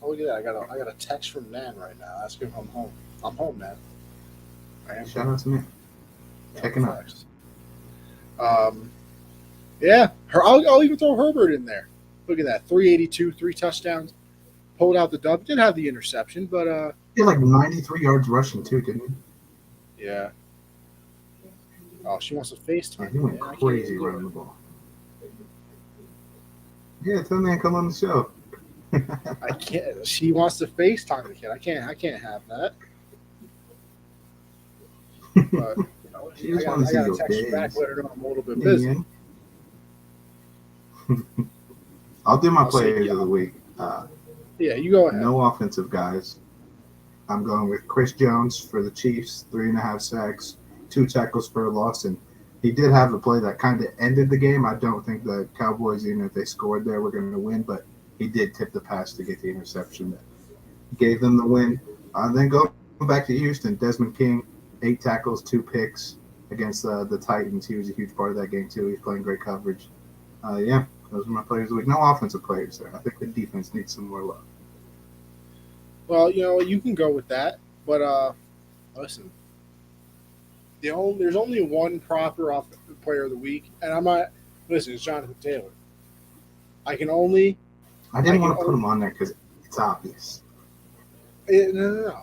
Oh yeah, I got a text from Nan right now asking if I'm home. I'm home, Nan. Shout out to me. Checking out. Yeah, I'll even throw Herbert in there. Look at that, 382, 3 touchdowns. pulled out the dub. Did have the interception, but He had like 93 yards rushing too, didn't he? yeah. Oh, she wants to Yeah, FaceTime. he went crazy running the ball. Yeah, tell man come on the show. I can't. She wants to FaceTime the kid. I can't have that. But you know, She just I wanted to see got to your text her back, face. let her know I'm a little bit busy. I'll do my I'll say players yeah. of the week. Yeah, you go ahead. No offensive guys. I'm going with Chris Jones for the Chiefs, 3.5 sacks, 2 tackles for a loss, and he did have a play that kind of ended the game. I don't think the Cowboys, even if they scored there, were going to win, but he did tip the pass to get the interception that gave them the win. Then going back to Houston, Desmond King, 8 tackles, 2 picks against the Titans. He was a huge part of that game, too. He's playing great coverage. Yeah, those are my players of the week. No offensive players there. I think the defense needs some more love. Well, you know, you can go with that, but listen, there's only one proper offensive player of the week, and I'm not. Listen, it's Jonathan Taylor. I didn't want to put him on there because it's obvious. No.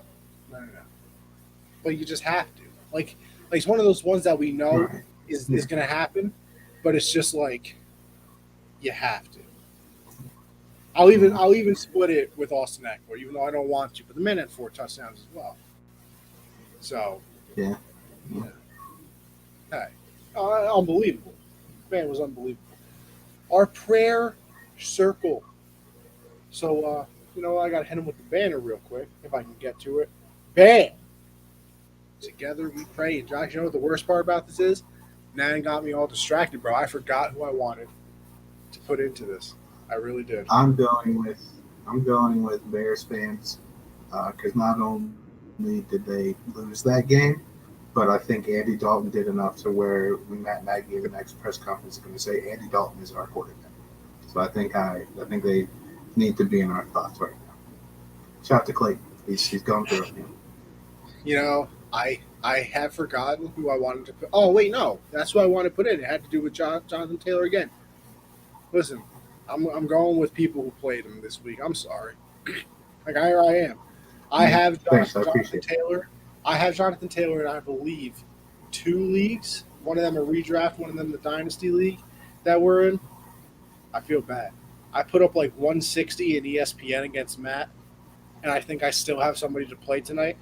But you just have to. Like it's one of those ones that we know is going to happen, but it's just like you have to. I'll even split it with Austin Eckler, even though I don't want to. But the man had 4 touchdowns as well. So yeah. Hey, unbelievable. Man was unbelievable. Our prayer circle. So you know, I got to hit him with the banner real quick if I can get to it. Bam! Together we pray. And Josh, you know what the worst part about this is? Nan got me all distracted, bro. I forgot who I wanted to put into this. I really did. I'm going with Bears fans because not only did they lose that game, but I think Andy Dalton did enough to where Matt Nagy in the next press conference is going to say Andy Dalton is our quarterback. So I think they need to be in our thoughts right now. Shout out to Clayton. He's going through it now. You know, I have forgotten who I wanted to put. Oh wait, no, that's who I wanted to put in. It had to do with Jonathan Taylor again. Listen, I'm going with people who played him this week. I'm sorry. Like I am. I have Jonathan Taylor. I have Jonathan Taylor in, I believe, 2 leagues. One of them a redraft, one of them the Dynasty League that we're in. I feel bad. I put up like 160 in ESPN against Matt, and I think I still have somebody to play tonight.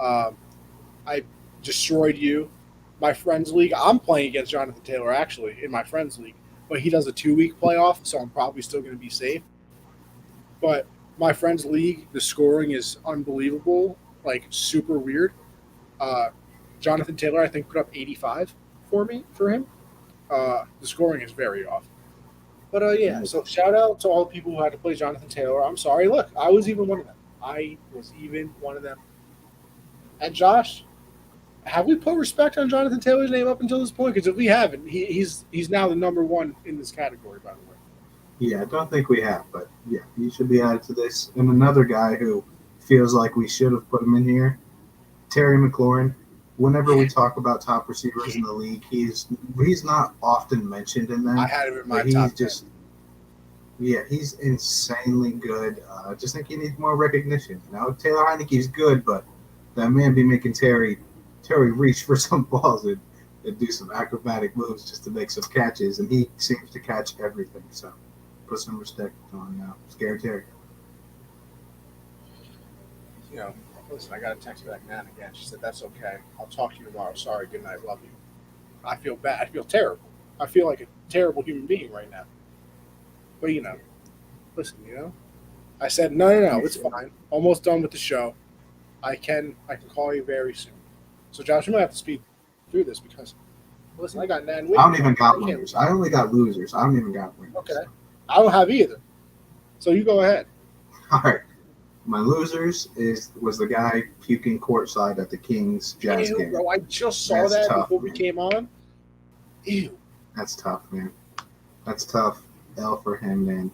I destroyed you. My friend's league, I'm playing against Jonathan Taylor actually in my friend's league, but he does a 2-week playoff, so I'm probably still going to be safe. But my friend's league, the scoring is unbelievable, like super weird. Jonathan Taylor, I think, put up 85 for him. The scoring is very off. But yeah, so shout out to all the people who had to play Jonathan Taylor. I'm sorry. Look, I was even one of them. And Josh, have we put respect on Jonathan Taylor's name up until this point? Because if we haven't, he's now the number 1 in this category, by the way. Yeah, I don't think we have, but yeah, he should be added to this. And another guy who feels like we should have put him in here, Terry McLaurin. Whenever we talk about top receivers in the league, he's not often mentioned in them. I had him in my top 10. Yeah, he's insanely good. I just think he needs more recognition. You know, Taylor Heineke's good, but that man be making Terry reach for some balls and do some acrobatic moves just to make some catches, and he seems to catch everything. So put some respect on Scary Terry. You know, listen, I got a text back now again. She said, "That's okay. I'll talk to you tomorrow. Sorry. Good night. Love you." I feel bad. I feel terrible. I feel like a terrible human being right now. But, you know, listen, you know, I said, no, it's fine. Almost done with the show. I can call you very soon. So, Josh, you might have to speed through this because, listen, I got Nan. I don't even got winners. I only got losers. I don't even got winners. Okay. I don't have either. So you go ahead. All right. My losers was the guy puking courtside at the Kings Jazz game. Bro, I just saw that before we came on. Ew. That's tough, man. That's tough. L for him, man.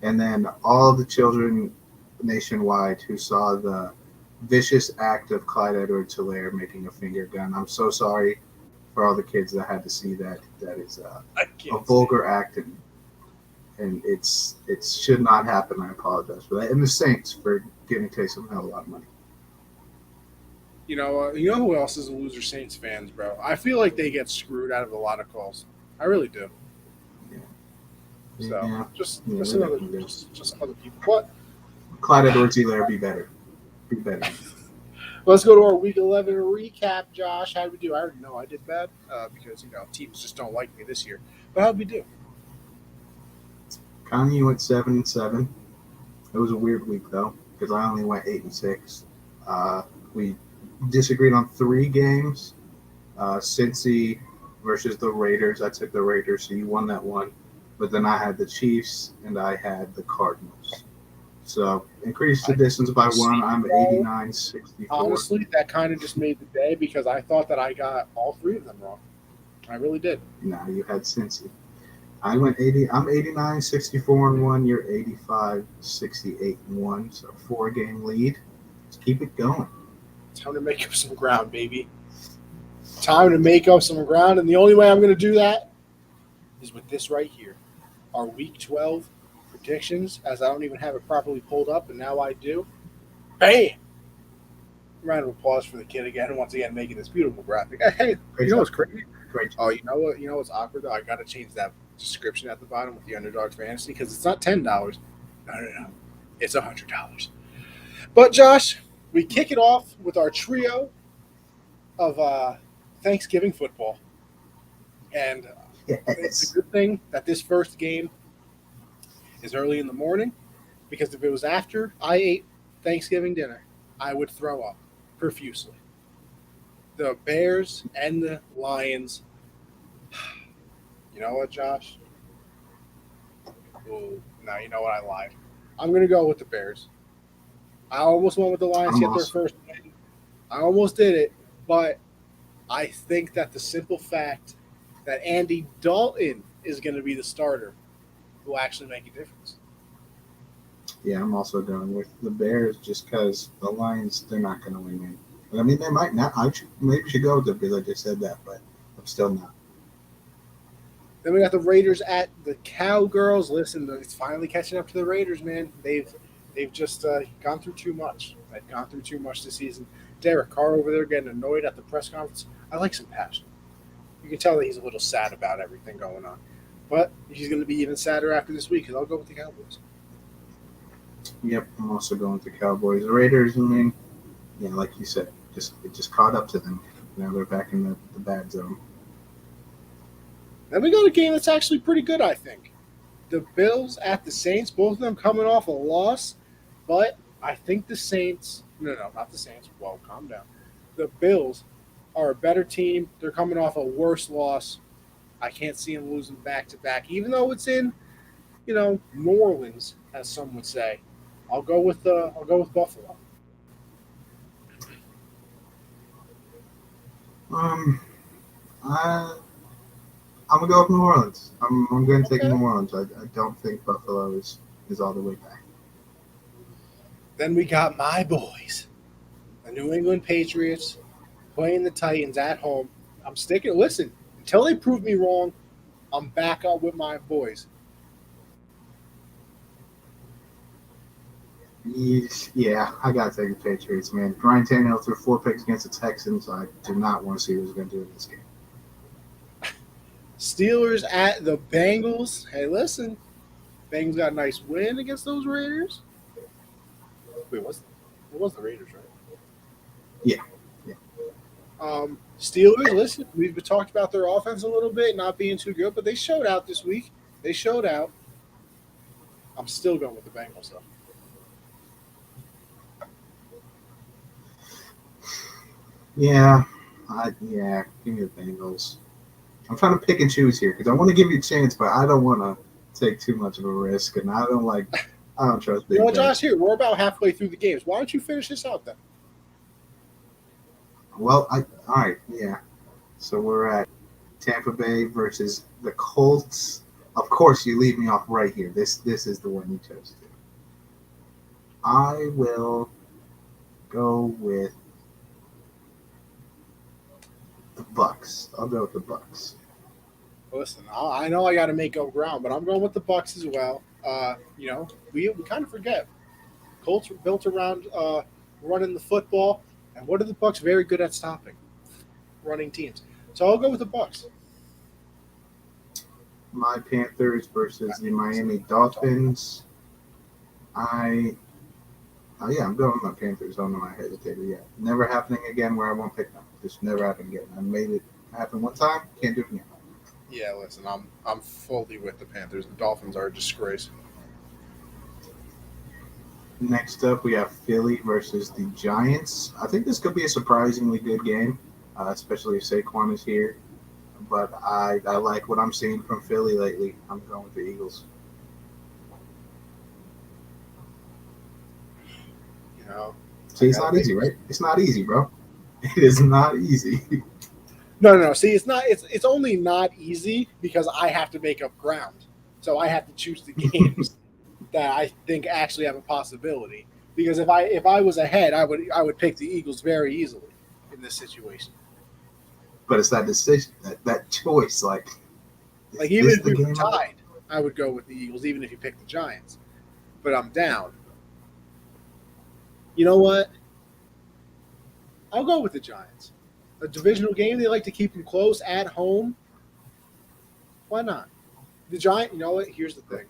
And then all the children nationwide who saw the vicious act of Clyde Edwards-Helaire making a finger gun. I'm so sorry for all the kids that had to see that. That is a vulgar act, and and it should not happen. I apologize for that. And the Saints for giving Taysom Hill a lot of money. You know who else is a loser? Saints fans, bro. I feel like they get screwed out of a lot of calls. I really do. Yeah, So yeah, just yeah, just they another definitely do. just other people. But Clyde Edwards-Helaire be better. Be better. let's go to our Week 11 recap, Josh. How did we do? I already know I did bad because teams just don't like me this year. But how did we do? Kanye went 7-7. It was a weird week though because I only went 8-6. We disagreed on 3 games. Cincy versus the Raiders. I took the Raiders, so you won that one. But then I had the Chiefs and I had the Cardinals. So increased the distance by 1. I'm 89-64. Honestly, that kind of just made the day because I thought that I got all 3 of them wrong. I really did. No, you had Cincy. I went 80. I'm 89-64-1. You're 85-68-1. So 4-game lead. Let's keep it going. Time to make up some ground, baby. Time to make up some ground, and the only way I'm going to do that is with this right here. Our Week 12 predictions, as I don't even have it properly pulled up, and now I do. Bam! Round of applause for the kid again, once again making this beautiful graphic. Hey, you know what's crazy? Great. Oh, you know what? You know what's awkward though? I got to change that description at the bottom with the underdog fantasy because it's not $10. No. It's $100. But Josh, we kick it off with our trio of Thanksgiving football, and it's a Yes. good thing that this first game is early in the morning because if it was after I ate Thanksgiving dinner, I would throw up profusely. The Bears and the Lions. You know what, Josh? Ooh, no, you know what? I lied. I'm going to go with the Bears. I almost went with the Lions to get their first win. I almost did it, but I think that the simple fact that Andy Dalton is going to be the starter will actually make a difference. Yeah, I'm also going with the Bears just because the Lions, they're not going to win it. I mean, they might not. Maybe should go with them because I just said that, but I'm still not. Then we got the Raiders at the Cowgirls. Listen, it's finally catching up to the Raiders, man. They've just gone through too much. They've gone through too much this season. Derek Carr over there getting annoyed at the press conference. I like some passion. You can tell that he's a little sad about everything going on. But he's going to be even sadder after this week because I'll go with the Cowboys. Yep, I'm also going with the Cowboys. The Raiders, I mean, yeah, like you said, it just caught up to them. Now they're back in the bad zone. Then we got a game that's actually pretty good, I think. The Bills at the Saints, both of them coming off a loss, but I think the Saints, no, not the Saints. Whoa, calm down. The Bills are a better team. They're coming off a worse loss. I can't see them losing back to back, even though it's in, New Orleans, as some would say. I'll go with Buffalo. I I'm gonna go with New Orleans. I'm going to take Okay. New Orleans. I don't think Buffalo is all the way back. Then we got my boys, the New England Patriots, playing the Titans at home. I'm sticking. Listen, until they prove me wrong, I'm back up with my boys. Yeah, I gotta take the Patriots, man. Ryan Tannehill threw 4 picks against the Texans. I do not want to see what he's going to do in this game. Steelers at the Bengals. Hey, listen, Bengals got a nice win against those Raiders. Wait, what was the Raiders, right? Yeah, yeah. Steelers, listen, we've talked about their offense a little bit, not being too good, but they showed out this week. They showed out. I'm still going with the Bengals, though. Yeah, give me the Bengals. I'm trying to pick and choose here because I want to give you a chance, but I don't want to take too much of a risk, and I don't trust Big You know what, Ben. Josh? Here, we're about halfway through the games. Why don't you finish this out then? Well, all right, yeah. So we're at Tampa Bay versus the Colts. Of course, you leave me off right here. This is the one you chose to. I will go with the Bucks. I'll go with the Bucks. Listen, I know I got to make up ground, but I'm going with the Bucks as well. We kind of forget Colts were built around running the football, and what are the Bucks very good at stopping? Running teams. So I'll go with the Bucks. My Panthers versus the Miami Dolphins. I'm going with my Panthers. I don't know why I hesitated yet. Never happening again where I won't pick them. Just never happen again. I made it happen one time. Can't do it again. Yeah, listen, I'm fully with the Panthers. The Dolphins are a disgrace. Next up, we have Philly versus the Giants. I think this could be a surprisingly good game, especially if Saquon is here. But I like what I'm seeing from Philly lately. I'm going with the Eagles. You know, See, it's not easy, right? It's not easy, bro. It is not easy. no. See, it's not. It's only not easy because I have to make up ground. So I have to choose the games that I think actually have a possibility. Because if I was ahead, I would pick the Eagles very easily in this situation. But it's that decision, that choice. Like Even this if the we were game? tied, I would go with the Eagles, even if you pick the Giants. But I'm down. You know what? I'll go with the Giants. A divisional game, they like to keep them close at home. Why not? The Giant. You know what? Here's the thing.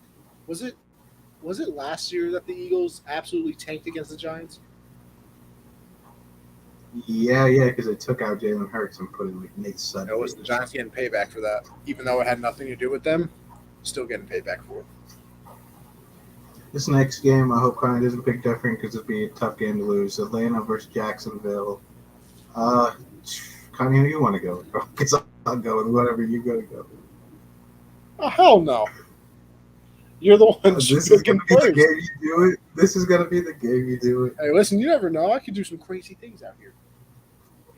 Was it last year that the Eagles absolutely tanked against the Giants? Yeah, because they took out Jalen Hurts and put in like Nate Sudfeld. It was the Giants getting payback for that, even though it had nothing to do with them. Still getting payback for it. This next game, I hope kind of doesn't pick different because it'd be a tough game to lose. Atlanta versus Jacksonville. Connie, who you want to go with? Because I'll go with whatever you go to go. Oh hell no! You're the one. This is gonna be the game you do it. This is gonna be the game you do it. Hey, listen, you never know. I could do some crazy things out here.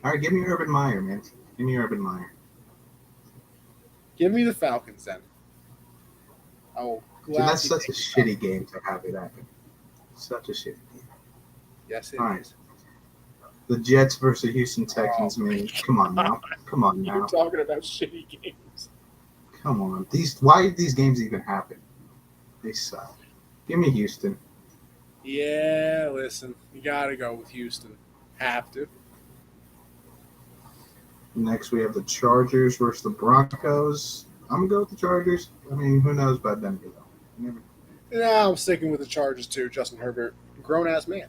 All right, give me Urban Meyer, man. Give me Urban Meyer. Give me the Falcons then. Oh, That's such a shitty game to have it happen. Such a shitty game. Yes, it is. The Jets versus Houston Texans, man. Come on now. Come on now. You're talking about shitty games. Come on. Why did these games even happen? They suck. Give me Houston. Yeah, listen. You got to go with Houston. Have to. Next, we have the Chargers versus the Broncos. I'm going to go with the Chargers. I mean, who knows about Denver, though? Yeah, I'm sticking with the Chargers, too. Justin Herbert, grown-ass man.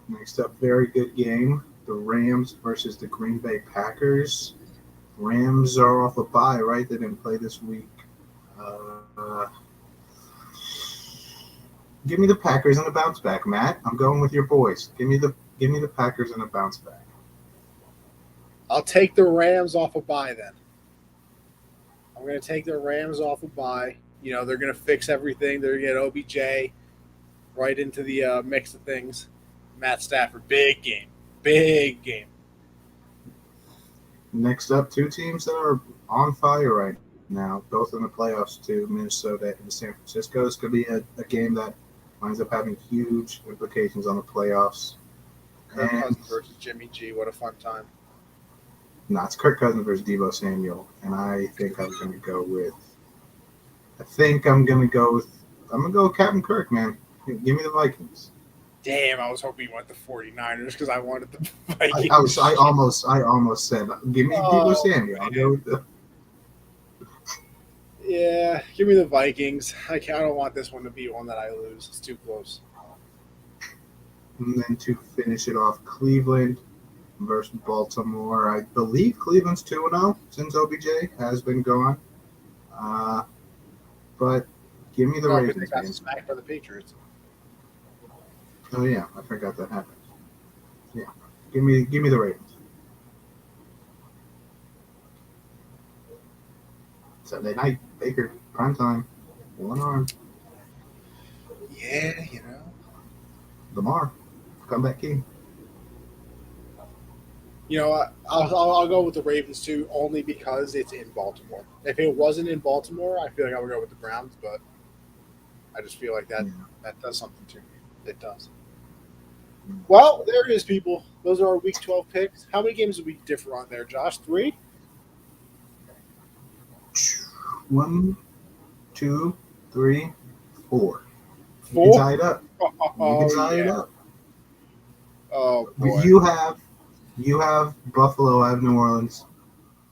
Next up, very good game. The Rams versus the Green Bay Packers. Rams are off a bye, right? They didn't play this week. Give me the Packers and a bounce back, Matt. I'm going with your boys. Give me the Packers and a bounce back. I'll take the Rams off a bye then. I'm going to take the Rams off a bye. You know, they're going to fix everything. They're going to get OBJ right into the mix of things. Matt Stafford, big game. Big game. Next up, two teams that are on fire right now, both in the playoffs too, Minnesota and San Francisco. This could be a game that winds up having huge implications on the playoffs. Kirk Cousins versus Jimmy G. What a fun time. No, it's Kirk Cousins versus Deebo Samuel, and I think I'm going to go with Captain Kirk, man. Give me the Vikings. Damn, I was hoping you went the 49ers because I wanted the Vikings. I almost said, give me Deebo Samuel. I'll go with the. Yeah, give me the Vikings. I don't want this one to be one that I lose. It's too close. And then to finish it off, Cleveland versus Baltimore. I believe Cleveland's 2-0 since OBJ has been gone. But give me the Ravens. They got smacked by the Patriots. Oh yeah, I forgot that happened. Yeah, give me the Ravens. Sunday night, Baker, prime time, one arm. Yeah, you know. Lamar, comeback king. You know what? I'll go with the Ravens too, only because it's in Baltimore. If it wasn't in Baltimore, I feel like I would go with the Browns, but I just feel like that does something to me. It does. Well, there it is, people. Those are our Week 12 picks. How many games did we differ on there, Josh? 3? 1, 2, 3, 4. You can Four? tie it up. You can tie it up. Oh boy. You have Buffalo. I have New Orleans.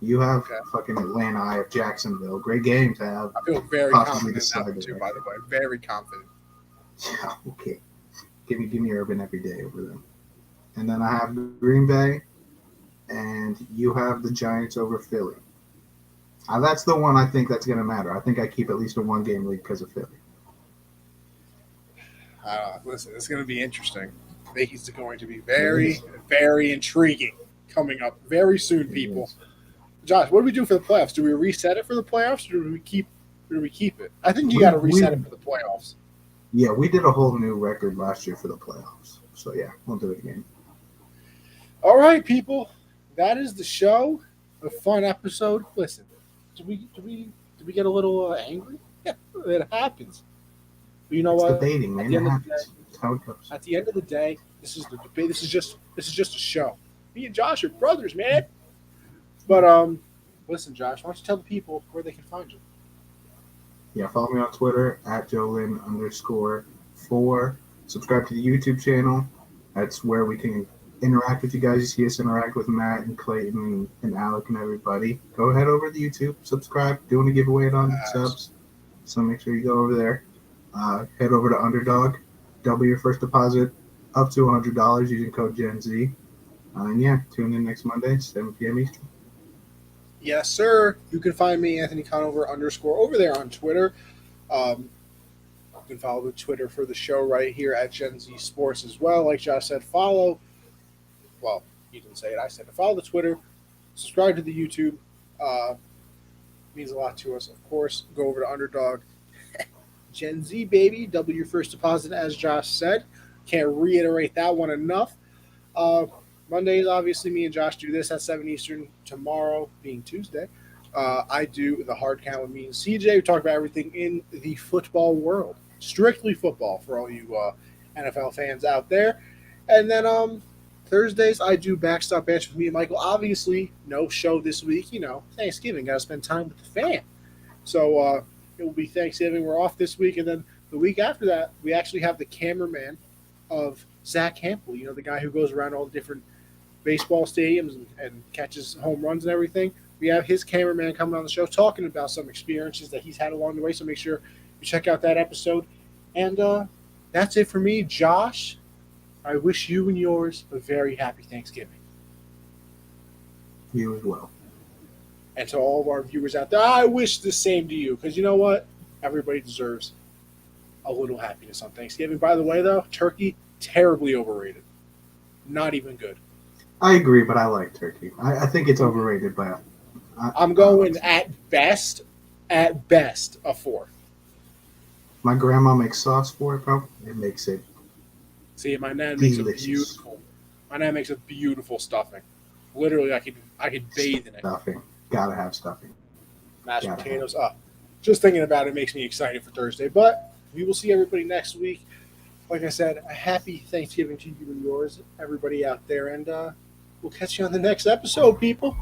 You have Okay. fucking Atlanta. I have Jacksonville. Great games to have. I feel very Possibly confident in that one decided too, right by the way. Very confident. Yeah, okay. Give me Urban every day over them. And then I have Green Bay, and you have the Giants over Philly. That's the one I think that's going to matter. I think I keep at least a 1-game lead because of Philly. Listen, it's going to be interesting. I think it's going to be very, very intriguing coming up very soon, people. Josh, what do we do for the playoffs? Do we reset it for the playoffs, or do we keep it? I think you got to reset it for the playoffs. Yeah, we did a whole new record last year for the playoffs. So yeah, we'll do it again. All right, people. That is the show. A fun episode. Listen, did we get a little angry? Yeah, it happens. But you know It's what? debating, man. It happens. That's how it goes. At the end of the day, this is the debate. This is just a show. Me and Josh are brothers, man. But listen, Josh, why don't you tell the people where they can find you? Yeah, follow me on Twitter at Jolin_4. Subscribe to the YouTube channel. That's where we can interact with you guys. You see us interact with Matt and Clayton and Alec and everybody. Go ahead over to YouTube, subscribe. Doing a giveaway on subs, so make sure you go over there. Head over to Underdog. Double your first deposit up to $100 using code GenZ. And yeah, tune in next Monday, 7 p.m. Eastern. Yes, sir. You can find me, Anthony Conover _ over there on Twitter. You can follow the Twitter for the show right here at Gen Z Sports as well. Like Josh said, follow. Well, he didn't say it. I said to follow the Twitter. Subscribe to the YouTube. Means a lot to us, of course. Go over to Underdog. Gen Z, baby. Double your first deposit, as Josh said. Can't reiterate that one enough. Mondays, obviously, me and Josh do this at 7 Eastern. Tomorrow, being Tuesday, I do the hard count with me and CJ. We talk about everything in the football world. Strictly football for all you NFL fans out there. And then Thursdays, I do Backstop Bench with me and Michael. Obviously, no show this week. Thanksgiving. Got to spend time with the fam. So it will be Thanksgiving. We're off this week. And then the week after that, we actually have the cameraman of Zach Hampel, the guy who goes around all the different baseball stadiums and catches home runs and everything. We have his cameraman coming on the show talking about some experiences that he's had along the way. So make sure you check out that episode. And that's it for me, Josh. I wish you and yours a very happy Thanksgiving. You as well. And to all of our viewers out there, I wish the same to you. Because you know what? Everybody deserves a little happiness on Thanksgiving. By the way, though, turkey, terribly overrated. Not even good. I agree, but I like turkey. I think it's overrated, but I'm going at best, a 4. My grandma makes sauce for it, bro. It makes it. See, my nan delicious. makes a beautiful. My nan makes a beautiful stuffing. Literally, I could bathe in it. Stuffing, gotta have stuffing. Mashed potatoes up. Just thinking about it makes me excited for Thursday. But we will see everybody next week. Like I said, a happy Thanksgiving to you and yours, everybody out there, and we'll catch you on the next episode, people.